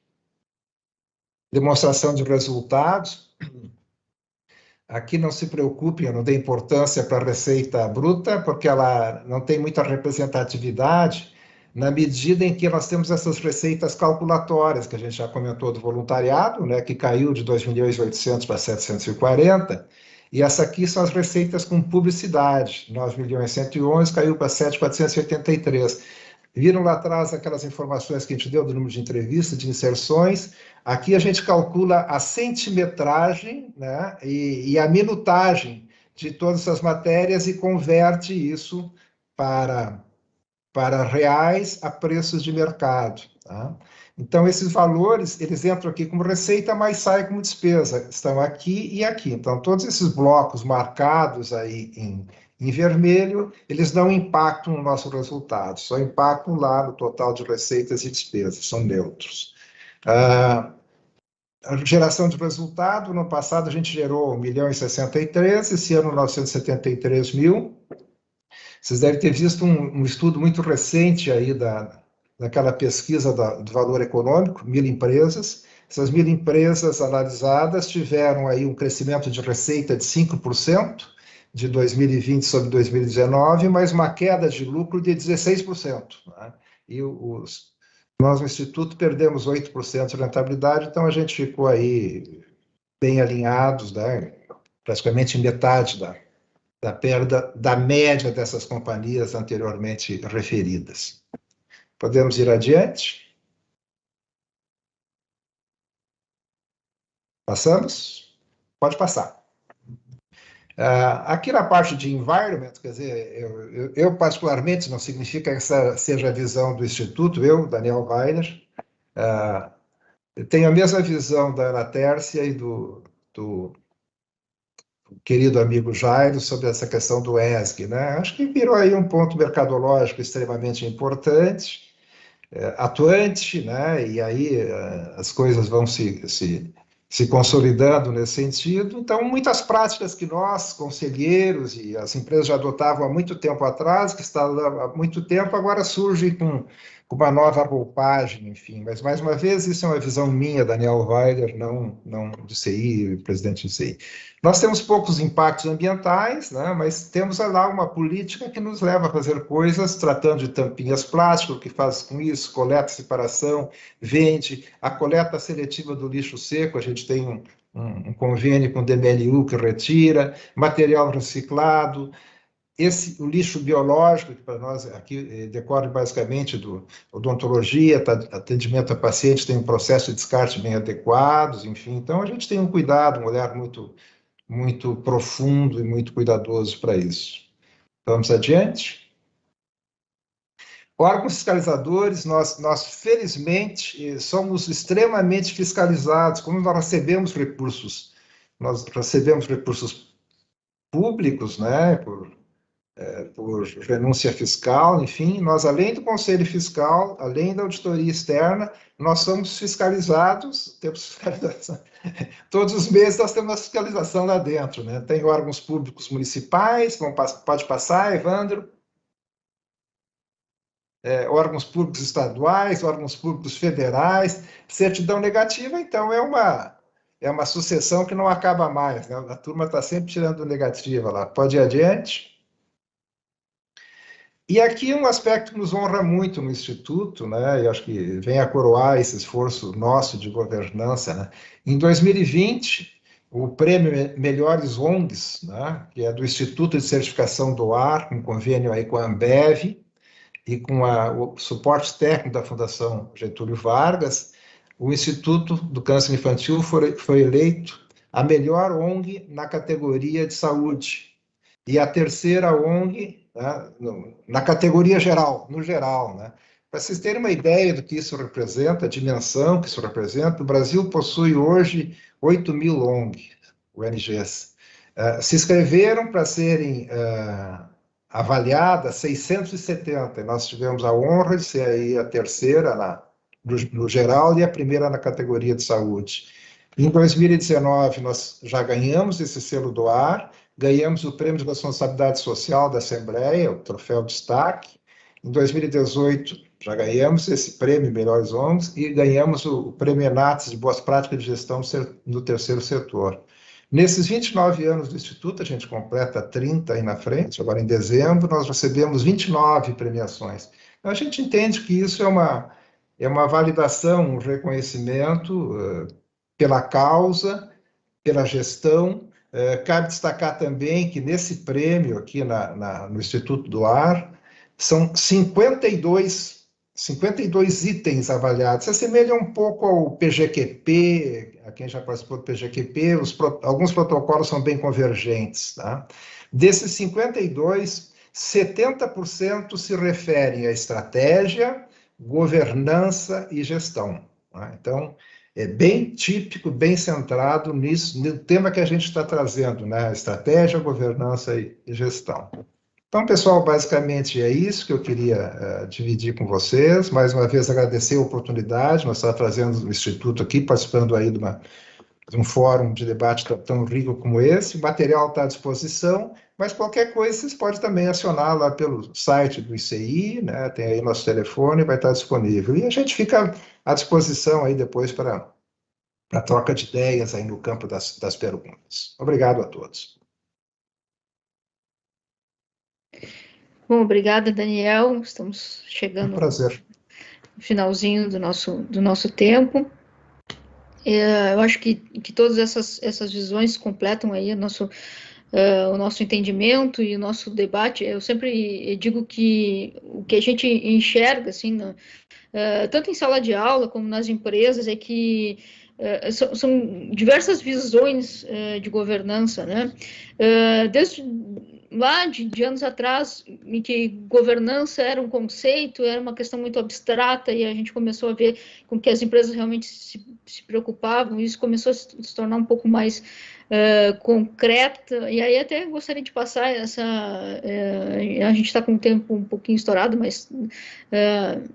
Speaker 10: Demonstração de resultados. Aqui não se preocupem, eu não dei importância para a receita bruta, porque ela não tem muita representatividade, na medida em que nós temos essas receitas calculatórias, que a gente já comentou do voluntariado, né, que caiu de 2.800.000 para 740, e essa aqui são as receitas com publicidade, 9.111.000 caiu para 7.483. Viram lá atrás aquelas informações que a gente deu do número de entrevistas, de inserções? Aqui a gente calcula a centimetragem, né, e a minutagem de todas essas matérias e converte isso para reais a preços de mercado. Tá? Então, esses valores, eles entram aqui como receita, mas saem como despesa. Estão aqui e aqui. Então, todos esses blocos marcados aí em vermelho, eles não impactam no nosso resultado, só impactam lá no total de receitas e despesas, são neutros. A geração de resultado, no passado a gente gerou 1.063.000, esse ano 973.000. Vocês devem ter visto um estudo muito recente aí da naquela pesquisa do valor econômico, 1.000 empresas. Essas 1.000 empresas analisadas tiveram aí um crescimento de receita de 5% de 2020 sobre 2019, mas uma queda de lucro de 16%. Né? E nós, no Instituto, perdemos 8% de rentabilidade, então a gente ficou aí bem alinhados, né? Praticamente metade da perda da média dessas companhias anteriormente referidas. Podemos ir adiante? Passamos? Pode passar. Aqui na parte de environment, quer dizer, eu particularmente, não significa que essa seja a visão do Instituto, eu, Daniel Weiner, tenho a mesma visão da Ana Tércia e do querido amigo Jairo sobre essa questão do ESG, né? Acho que virou aí um ponto mercadológico extremamente importante, atuante, né? E aí as coisas vão se consolidando nesse sentido. Então, muitas práticas que nós, conselheiros e as empresas já adotavam há muito tempo atrás, que estão há muito tempo, agora surgem com uma nova roupagem, enfim. Mas, mais uma vez, isso é uma visão minha, Daniel Weiler, não do CI, presidente do CI. Nós temos poucos impactos ambientais, né, mas temos lá uma política que nos leva a fazer coisas tratando de tampinhas plásticas, o que faz com isso, coleta, separação, vende, a coleta seletiva do lixo seco, a gente tem um convênio com o DMLU que retira, material reciclado, o lixo biológico, que para nós aqui decorre basicamente do odontologia, atendimento a paciente, tem um processo de descarte bem adequados, enfim. Então, a gente tem um cuidado, um olhar muito profundo e muito cuidadoso para isso. Vamos adiante. Órgãos fiscalizadores, nós felizmente somos extremamente fiscalizados, como nós recebemos recursos públicos, né, por renúncia fiscal, enfim, nós, além do Conselho Fiscal, além da auditoria externa, nós somos fiscalizados, temos fiscalização, todos os meses nós temos uma fiscalização lá dentro, né? Tem órgãos públicos municipais, pode passar, Evandro, órgãos públicos estaduais, órgãos públicos federais, certidão negativa, então é uma sucessão que não acaba mais, né? A turma está sempre tirando negativa lá. Pode ir adiante. E aqui um aspecto que nos honra muito no Instituto, né, e acho que vem a coroar esse esforço nosso de governança, né? Em 2020, o prêmio Melhores ONGs, né, que é do Instituto de Certificação do Ar, com convênio aí com a Ambev e com o suporte técnico da Fundação Getúlio Vargas, o Instituto do Câncer Infantil foi eleito a melhor ONG na categoria de saúde e a terceira ONG, né, na categoria geral, no geral, né? Para vocês terem uma ideia do que isso representa, a dimensão que isso representa, o Brasil possui hoje 8.000 ONGs. Se inscreveram para serem avaliadas 670, e nós tivemos a honra de ser aí a terceira no geral e a primeira na categoria de saúde. Em 2019, nós já ganhamos esse selo do ar, ganhamos o Prêmio de Responsabilidade Social da Assembleia, o Troféu Destaque. Em 2018, já ganhamos esse prêmio Melhores ONGs e ganhamos o Prêmio Enates de Boas Práticas de Gestão no Terceiro Setor. Nesses 29 anos do Instituto, a gente completa 30 aí na frente, agora em dezembro, nós recebemos 29 premiações. Então, a gente entende que isso é uma validação, um reconhecimento pela causa, pela gestão. Cabe destacar também que nesse prêmio aqui no Instituto do Ar, são 52 itens avaliados. Se assemelha um pouco ao PGQP, a quem já participou do PGQP, alguns protocolos são bem convergentes. Tá? Desses 52, 70% se referem à estratégia, governança e gestão. Tá? Então, é bem típico, bem centrado nisso, no tema que a gente está trazendo, né? Estratégia, governança e gestão. Então, pessoal, basicamente é isso que eu queria dividir com vocês. Mais uma vez, agradecer a oportunidade, nós estamos trazendo o Instituto aqui, participando aí de um fórum de debate tão rico como esse. O material está à disposição, Mas qualquer coisa, vocês podem também acionar lá pelo site do ICI, né? Tem aí nosso telefone, vai estar disponível. E a gente fica à disposição aí depois para troca de ideias aí no campo das perguntas. Obrigado a todos.
Speaker 6: Bom, obrigada, Daniel. Estamos chegando
Speaker 10: prazer.
Speaker 6: No finalzinho do nosso tempo. Eu acho que todas essas visões completam aí o nosso entendimento e o nosso debate. Eu sempre digo que o que a gente enxerga, assim, tanto em sala de aula como nas empresas, é que são diversas visões de governança, né? Desde lá de anos atrás, em que governança era um conceito, era uma questão muito abstrata, e a gente começou a ver com que as empresas realmente se preocupavam, e isso começou a se tornar um pouco mais concreta, e aí até gostaria de passar a gente está com o tempo um pouquinho estourado, mas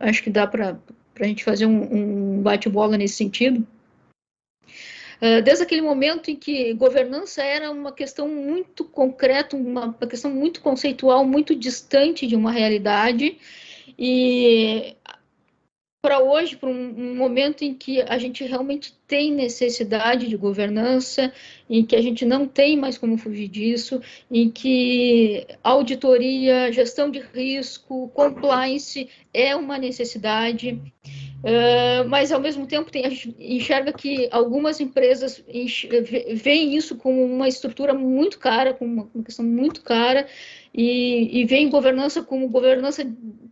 Speaker 6: acho que dá para a gente fazer um bate-bola nesse sentido. Desde aquele momento em que governança era uma questão muito concreta, uma questão muito conceitual, muito distante de uma realidade, e para hoje, para um momento em que a gente realmente tem necessidade de governança, em que a gente não tem mais como fugir disso, em que auditoria, gestão de risco, compliance é uma necessidade. Mas, ao mesmo tempo, a gente enxerga que algumas empresas veem isso como uma estrutura muito cara, como uma questão muito cara, e veem governança como governança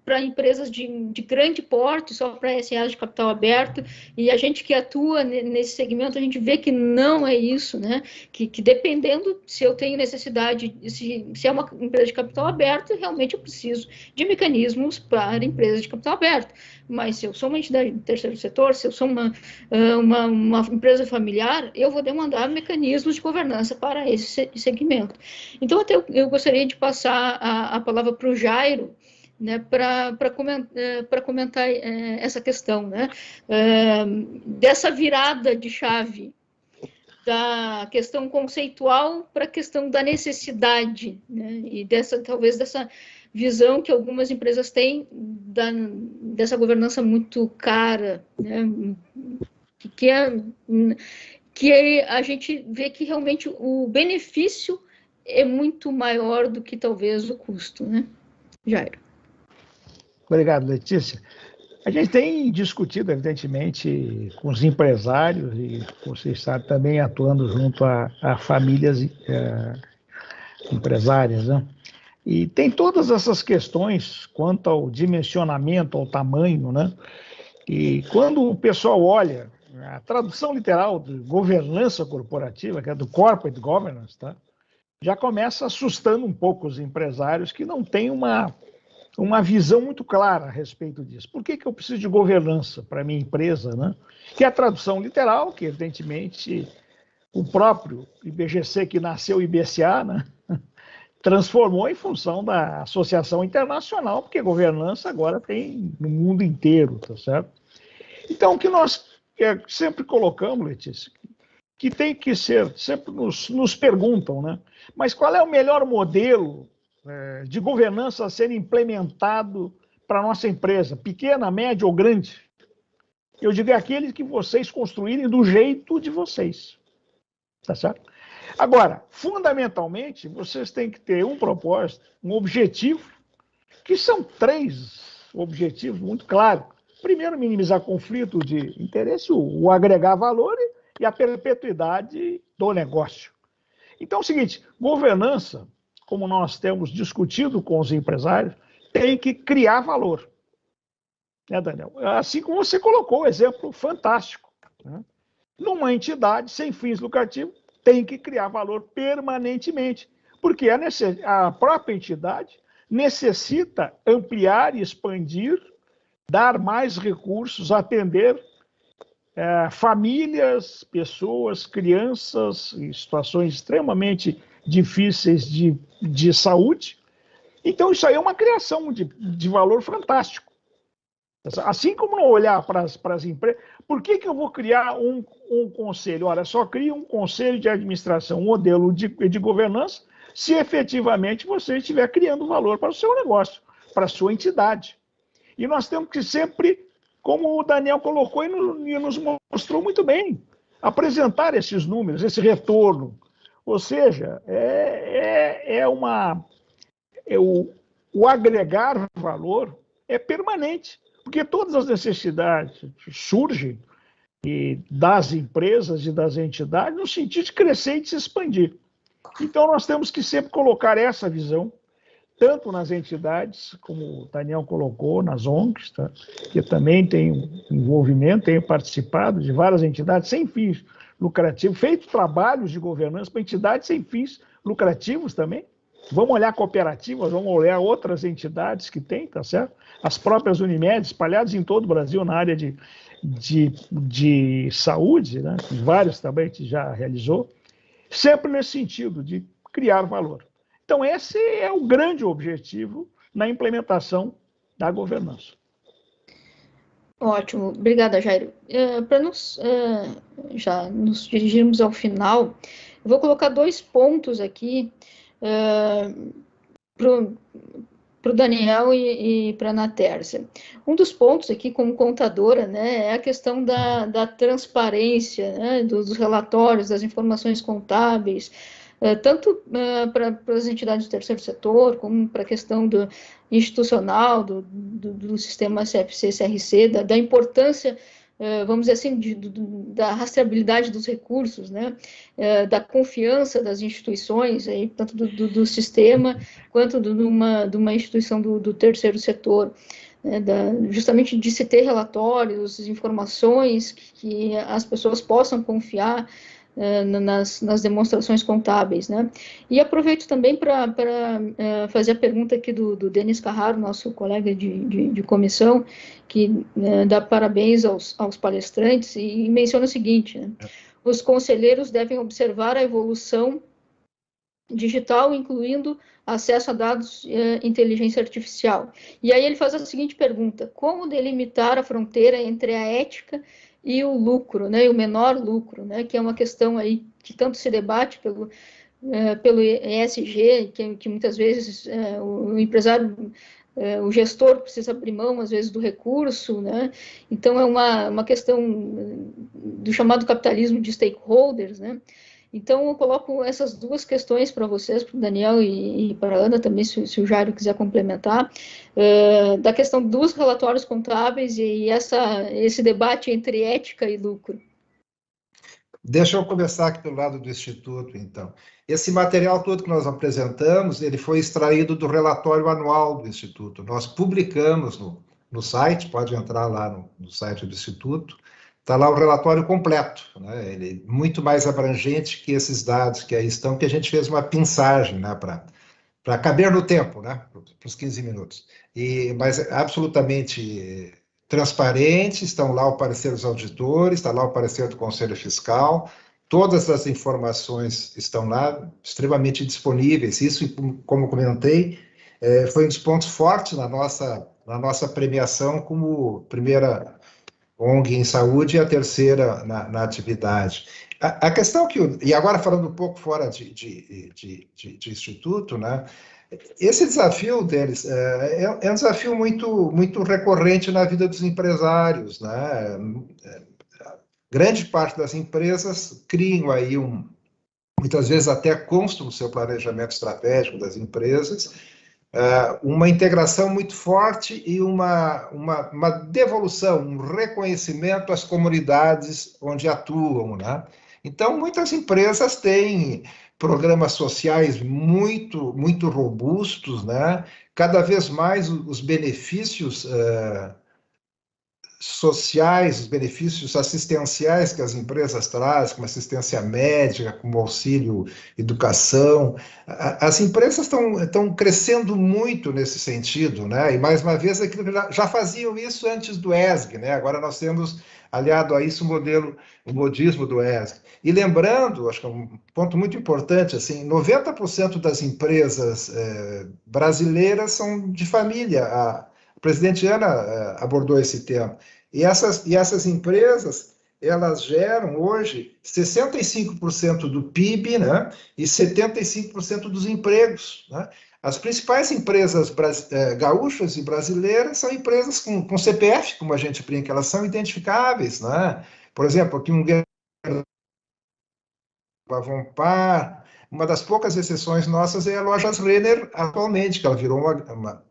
Speaker 6: para empresas de grande porte, só para SAs de capital aberto, e a gente que atua nesse segmento, a gente vê que não é isso, né? Que dependendo se eu tenho necessidade, se é uma empresa de capital aberto, realmente eu preciso de mecanismos para empresas de capital aberto. Mas se eu sou uma entidade do terceiro setor, se eu sou uma empresa familiar, eu vou demandar mecanismos de governança para esse segmento. Então, até eu gostaria de passar a palavra para o Jairo, né, para comentar essa questão, né, dessa virada de chave da questão conceitual para a questão da necessidade, né, e talvez dessa visão que algumas empresas têm dessa governança muito cara, né, que a gente vê que realmente o benefício é muito maior do que talvez o custo, né? Jairo.
Speaker 7: Obrigado, Letícia. A gente tem discutido, evidentemente, com os empresários e, vocês sabem, também atuando junto a famílias empresárias, né? E tem todas essas questões quanto ao dimensionamento, ao tamanho, né? E quando o pessoal olha a tradução literal de governança corporativa, que é do corporate governance, tá? Já começa assustando um pouco os empresários que não têm uma visão muito clara a respeito disso. Por que eu preciso de governança para a minha empresa, né? Que é a tradução literal, que evidentemente o próprio IBGC, que nasceu IBCA, né? Transformou em função da Associação Internacional, porque governança agora tem no mundo inteiro, tá certo? Então, o que nós sempre colocamos, Letícia, que tem que ser, sempre nos perguntam, né? Mas qual é o melhor modelo de governança a ser implementado para a nossa empresa, pequena, média ou grande? Eu digo, é aquele que vocês construírem do jeito de vocês, tá certo? Agora, fundamentalmente, vocês têm que ter um propósito, um objetivo, que são 3 objetivos muito claros. Primeiro, minimizar conflito de interesse, o agregar valor e a perpetuidade do negócio. Então é o seguinte, governança, como nós temos discutido com os empresários, tem que criar valor. Né, Daniel? Assim como você colocou o exemplo fantástico, né? Numa entidade sem fins lucrativos, tem que criar valor permanentemente, porque a própria entidade necessita ampliar e expandir, dar mais recursos, atender famílias, pessoas, crianças em situações extremamente difíceis de saúde. Então, isso aí é uma criação de valor fantástico. Assim como não olhar para as empresas, por que eu vou criar um conselho? Olha, só cria um conselho de administração, um modelo de governança, se efetivamente você estiver criando valor para o seu negócio, para a sua entidade. E nós temos que sempre, como o Daniel colocou e nos mostrou muito bem, apresentar esses números, esse retorno. Ou seja, o agregar valor é permanente, porque todas as necessidades surgem das empresas e das entidades no sentido de crescer e de se expandir. Então, nós temos que sempre colocar essa visão, tanto nas entidades, como o Daniel colocou, nas ONGs, tá? Que também tenho envolvimento, tenho participado de várias entidades sem fins lucrativos, feito trabalhos de governança para entidades sem fins lucrativos também. Vamos olhar cooperativas, vamos olhar outras entidades que tem, tá certo? As próprias Unimed, espalhadas em todo o Brasil na área de saúde, né? Vários também que já realizou, sempre nesse sentido de criar valor. Então, esse é o grande objetivo na implementação da governança.
Speaker 6: Ótimo, obrigada, Jairo. Para já nos dirigirmos ao final, eu vou colocar 2 pontos aqui para o Daniel e para a Ana Tércia. Um dos pontos aqui, como contadora, né, é a questão da transparência, né, dos relatórios, das informações contábeis, tanto para as entidades do terceiro setor, como para a questão institucional, do sistema CFC-CRC, da importância, vamos dizer assim, da rastreabilidade dos recursos, né, da confiança das instituições, aí, tanto do sistema, quanto de uma instituição do terceiro setor, né, justamente de se ter relatórios, informações que as pessoas possam confiar nas demonstrações contábeis, né? E aproveito também para fazer a pergunta aqui do Denis Carraro, nosso colega de comissão, que dá parabéns aos palestrantes e menciona o seguinte, né? Os conselheiros devem observar a evolução digital, incluindo acesso a dados inteligência artificial. E aí ele faz a seguinte pergunta: como delimitar a fronteira entre a ética e o lucro, né, e o menor lucro, né, que é uma questão aí que tanto se debate pelo ESG, que muitas vezes o empresário, o gestor precisa abrir mão, às vezes, do recurso, né, então é uma questão do chamado capitalismo de stakeholders, né. Então, eu coloco essas 2 questões para vocês, para o Daniel e para a Ana também, se o Jairo quiser complementar, da questão dos relatórios contábeis e esse debate entre ética e lucro.
Speaker 10: Deixa eu começar aqui pelo lado do Instituto, então. Esse material todo que nós apresentamos, ele foi extraído do relatório anual do Instituto. Nós publicamos no site, pode entrar lá no site do Instituto, está lá o relatório completo, né? Ele é muito mais abrangente que esses dados que aí estão, que a gente fez uma pinçagem, né, para caber no tempo, né, para os 15 minutos. Mas é absolutamente transparente, estão lá o parecer dos auditores, está lá o parecer do Conselho Fiscal, todas as informações estão lá, extremamente disponíveis. Isso, como comentei, foi um dos pontos fortes na nossa premiação como primeira ONG em saúde e a terceira na atividade. A questão e agora falando um pouco fora de instituto, né, esse desafio deles é um desafio muito recorrente na vida dos empresários, né? Grande parte das empresas criam aí muitas vezes até constam no seu planejamento estratégico das empresas, uma integração muito forte e uma devolução, um reconhecimento às comunidades onde atuam, né? Então, muitas empresas têm programas sociais muito robustos, né? Cada vez mais os benefícios sociais, os benefícios assistenciais que as empresas trazem, como assistência médica, como auxílio educação, as empresas estão crescendo muito nesse sentido, né? E mais uma vez já faziam isso antes do ESG, né? Agora nós temos aliado a isso o modismo do ESG. E lembrando, acho que é um ponto muito importante, assim, 90% das empresas brasileiras são de família. A presidente Ana abordou esse tema. E essas empresas, elas geram hoje 65% do PIB, né, e 75% dos empregos, né? As principais empresas gaúchas e brasileiras são empresas com CPF, como a gente brinca, elas são identificáveis, né? Por exemplo, aqui Pavompar, uma das poucas exceções nossas é a Lojas Renner atualmente, que ela virou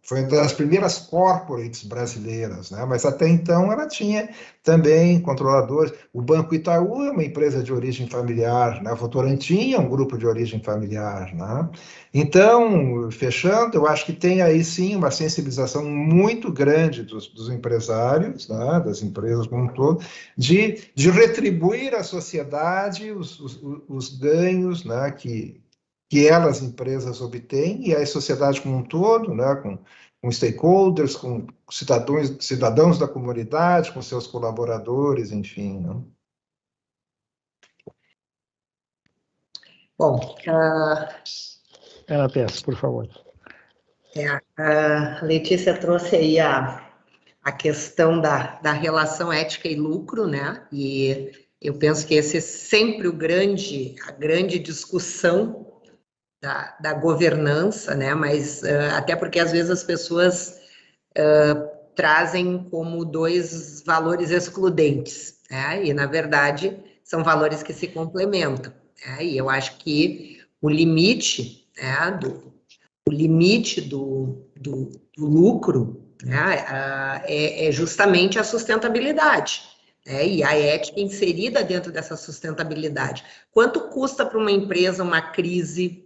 Speaker 10: foi uma das primeiras corporates brasileiras, né? Mas até então ela tinha também controladores. O Banco Itaú é uma empresa de origem familiar, né? A Votorantim é um grupo de origem familiar, né? Então, fechando, eu acho que tem aí sim uma sensibilização muito grande dos empresários, né? Das empresas como um todo, de retribuir à sociedade os ganhos, né? que elas, empresas, obtêm, e a sociedade como um todo, né? com stakeholders, com cidadãos da comunidade, com seus colaboradores, enfim. Né?
Speaker 8: Bom,
Speaker 7: Ana Tess, por favor.
Speaker 8: A Letícia trouxe aí a questão da relação ética e lucro, né? E eu penso que esse é sempre a grande discussão da governança, né? Mas até porque às vezes as pessoas trazem como dois valores excludentes, né? E na verdade são valores que se complementam, né? E eu acho que o limite, né, do lucro, né, é justamente a sustentabilidade, né, e a ética inserida dentro dessa sustentabilidade. Quanto custa para uma empresa uma crise,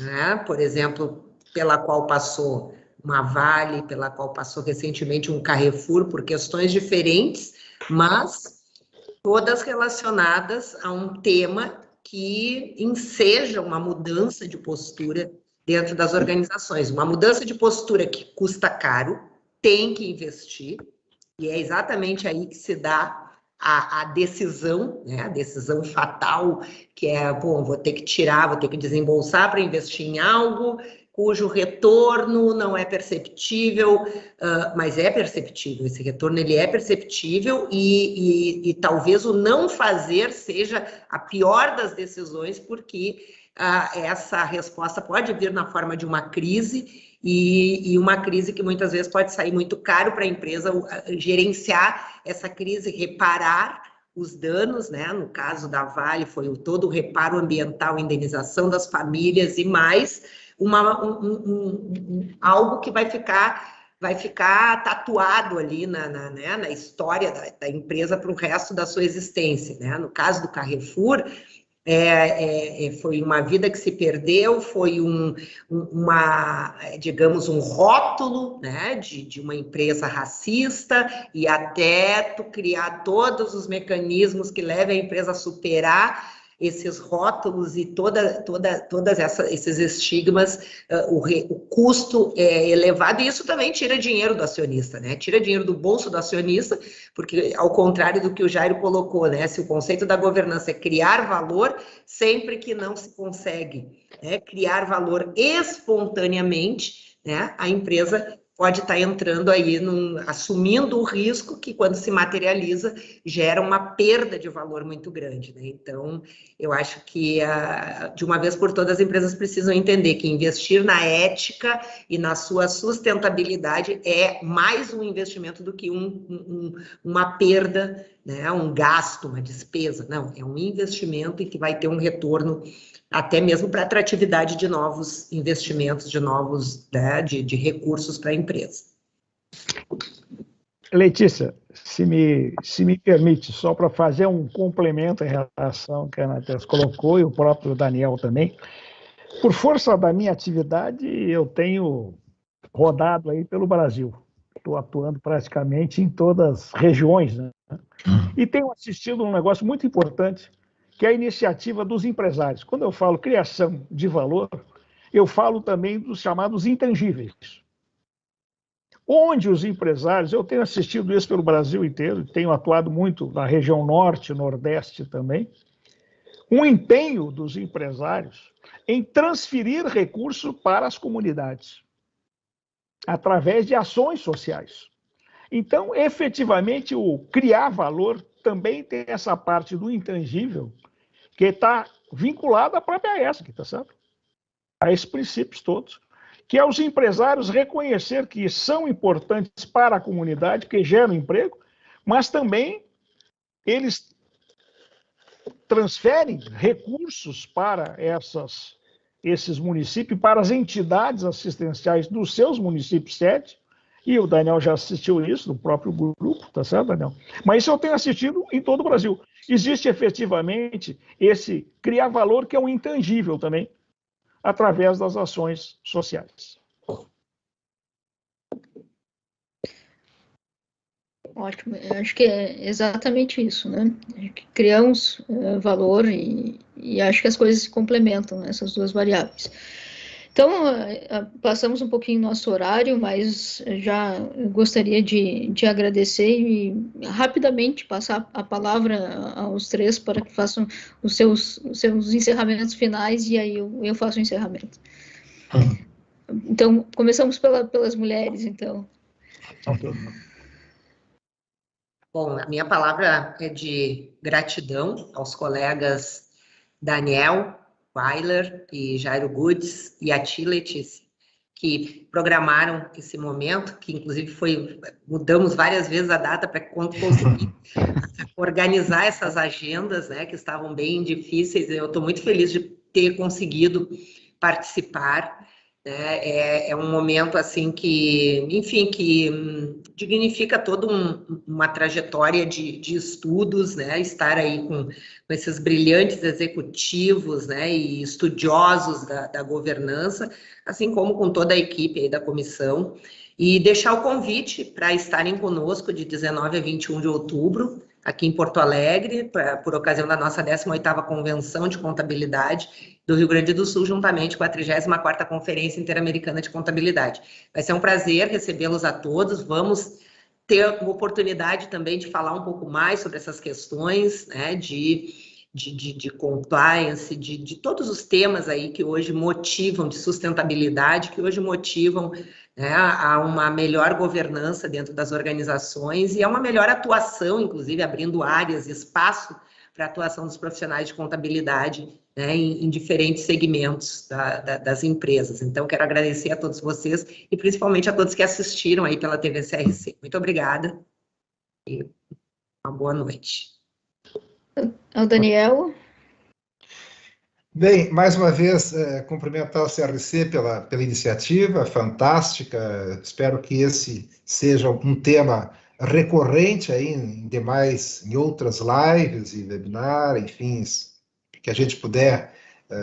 Speaker 8: né, por exemplo, pela qual passou uma Vale, pela qual passou recentemente um Carrefour, por questões diferentes, mas todas relacionadas a um tema que enseja uma mudança de postura dentro das organizações. Uma mudança de postura que custa caro, tem que investir, e é exatamente aí que se dá a decisão, né, a decisão fatal, que é, bom, vou ter que desembolsar para investir em algo cujo retorno não é perceptível, mas é perceptível, esse retorno ele é perceptível e talvez o não fazer seja a pior das decisões, porque essa resposta pode vir na forma de uma crise, e uma crise que muitas vezes pode sair muito caro para a empresa gerenciar essa crise, reparar os danos, né? No caso da Vale foi todo o reparo ambiental, indenização das famílias e mais algo que vai ficar tatuado ali na história da empresa para o resto da sua existência, né? No caso do Carrefour, foi uma vida que se perdeu, foi digamos, um rótulo, né, de uma empresa racista, e até tu criar todos os mecanismos que levem a empresa a superar esses rótulos e todas esses estigmas, o custo é elevado, e isso também tira dinheiro do acionista, né? Tira dinheiro do bolso do acionista, porque ao contrário do que o Jairo colocou, né? Se o conceito da governança é criar valor, sempre que não se consegue, né, criar valor espontaneamente, né, a empresa pode estar entrando aí, assumindo o risco que, quando se materializa, gera uma perda de valor muito grande, né? Então, eu acho que, de uma vez por todas, as empresas precisam entender que investir na ética e na sua sustentabilidade é mais um investimento do que uma perda, né? Um gasto, uma despesa. Não, é um investimento e que vai ter um retorno até mesmo para atratividade de novos investimentos, né, de recursos para a empresa.
Speaker 7: Letícia, se me permite, só para fazer um complemento em relação que a Ana Tess colocou, e o próprio Daniel também, por força da minha atividade, eu tenho rodado aí pelo Brasil, estou atuando praticamente em todas as regiões, né? E tenho assistido um negócio muito importante, que é a iniciativa dos empresários. Quando eu falo criação de valor, eu falo também dos chamados intangíveis. Onde os empresários, eu tenho assistido isso pelo Brasil inteiro, tenho atuado muito na região norte, nordeste também, um empenho dos empresários em transferir recurso para as comunidades, através de ações sociais. Então, efetivamente, o criar valor também tem essa parte do intangível que está vinculada à própria ESG, tá certo? A esses princípios todos, que é os empresários reconhecer que são importantes para a comunidade, que geram emprego, mas também eles transferem recursos para esses municípios, para as entidades assistenciais dos seus municípios sede, e o Daniel já assistiu isso, do próprio grupo, tá certo, Daniel? Mas isso eu tenho assistido em todo o Brasil. Existe efetivamente esse criar valor que é um intangível também, através das ações sociais.
Speaker 6: Ótimo, eu acho que é exatamente isso, né? Criamos valor e acho que as coisas se complementam, essas duas variáveis. Então, passamos um pouquinho nosso horário, mas já gostaria de agradecer e rapidamente passar a palavra aos três para que façam os seus encerramentos finais e aí eu faço o encerramento. Então, começamos pelas mulheres, então.
Speaker 8: Bom, a minha palavra é de gratidão aos colegas Daniel Weiler e Jairo Goodes e a Ti Letícia, que programaram esse momento, que inclusive mudamos várias vezes a data para conseguir organizar essas agendas, né, que estavam bem difíceis. Eu estou muito feliz de ter conseguido participar. É um momento assim que, enfim, que dignifica toda uma trajetória de estudos, né? Estar aí com esses brilhantes executivos, né? E estudiosos da governança, assim como com toda a equipe aí da comissão, e deixar o convite para estarem conosco de 19 a 21 de outubro, aqui em Porto Alegre, por ocasião da nossa 18ª Convenção de Contabilidade do Rio Grande do Sul, juntamente com a 34ª Conferência Interamericana de Contabilidade. Vai ser um prazer recebê-los a todos, vamos ter a oportunidade também de falar um pouco mais sobre essas questões, né, de compliance, de todos os temas aí que hoje motivam, de sustentabilidade, que hoje motivam, né, a uma melhor governança dentro das organizações e a uma melhor atuação, inclusive abrindo áreas, espaço para a atuação dos profissionais de contabilidade, né, em diferentes segmentos das empresas. Então, quero agradecer a todos vocês e principalmente a todos que assistiram aí pela TV CRC. Muito obrigada e uma boa noite.
Speaker 6: Ao Daniel.
Speaker 10: Bem, mais uma vez, cumprimentar o CRC pela iniciativa fantástica. Espero que esse seja um tema recorrente aí em outras lives e webinar, enfim, que a gente puder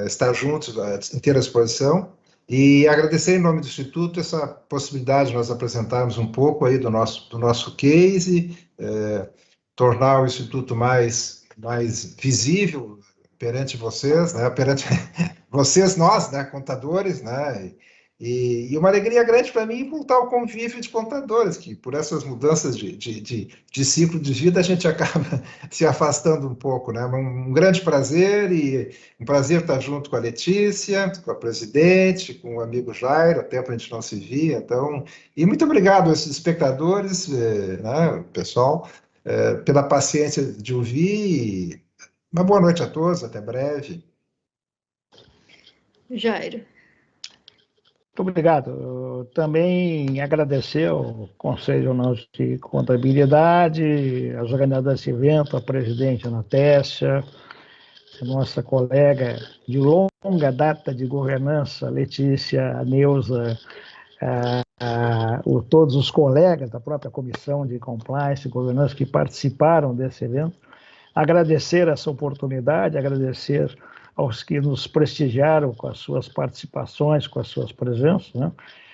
Speaker 10: estar juntos, inteira exposição. E agradecer em nome do Instituto essa possibilidade de nós apresentarmos um pouco aí do nosso case, tornar o Instituto mais visível perante vocês, né? Perante vocês, nós, né? Contadores, né? E uma alegria grande para mim voltar ao convívio de contadores, que por essas mudanças de ciclo de vida a gente acaba se afastando um pouco, né? Um grande prazer e um prazer estar junto com a Letícia, com a presidente, com o amigo Jairo, há tempo a gente não se via, então... E muito obrigado a esses espectadores, né, pessoal, pela paciência de ouvir. Uma boa noite a todos, até breve.
Speaker 6: Jairo.
Speaker 7: Muito obrigado. Eu também agradecer ao Conselho Nacional de Contabilidade, aos organizadores desse evento, a presidente Ana Tessia, a nossa colega de longa data de governança, Letícia, a Neuza, todos os colegas da própria Comissão de Compliance e Governança que participaram desse evento. Agradecer essa oportunidade, agradecer aos que nos prestigiaram com as suas participações, com as suas presenças, né?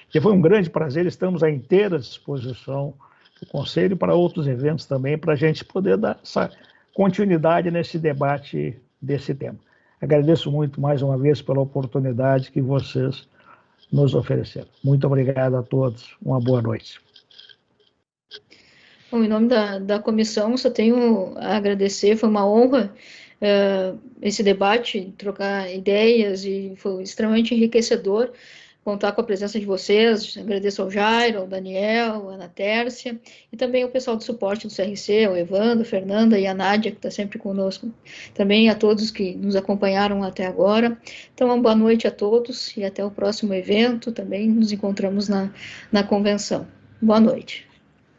Speaker 7: Que foi um grande prazer, estamos à inteira disposição do Conselho para outros eventos também, para a gente poder dar essa continuidade nesse debate desse tema. Agradeço muito mais uma vez pela oportunidade que vocês nos ofereceram. Muito obrigado a todos, uma boa noite.
Speaker 6: Bom, em nome da comissão, só tenho a agradecer, foi uma honra esse debate, trocar ideias, e foi extremamente enriquecedor contar com a presença de vocês. Agradeço ao Jairo, ao Daniel, à Ana Tércia, e também ao pessoal do suporte do CRC, ao Evandro, a Fernanda e a Nádia, que está sempre conosco. Também a todos que nos acompanharam até agora. Então, uma boa noite a todos e até o próximo evento. Também nos encontramos na convenção. Boa noite.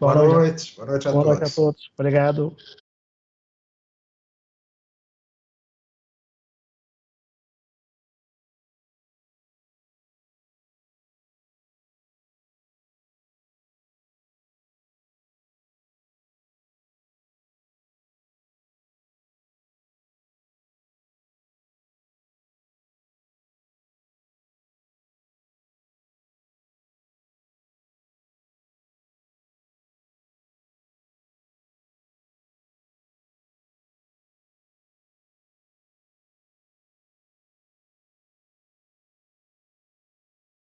Speaker 10: Boa noite. Boa noite a todos.
Speaker 7: Boa noite a todos. Obrigado.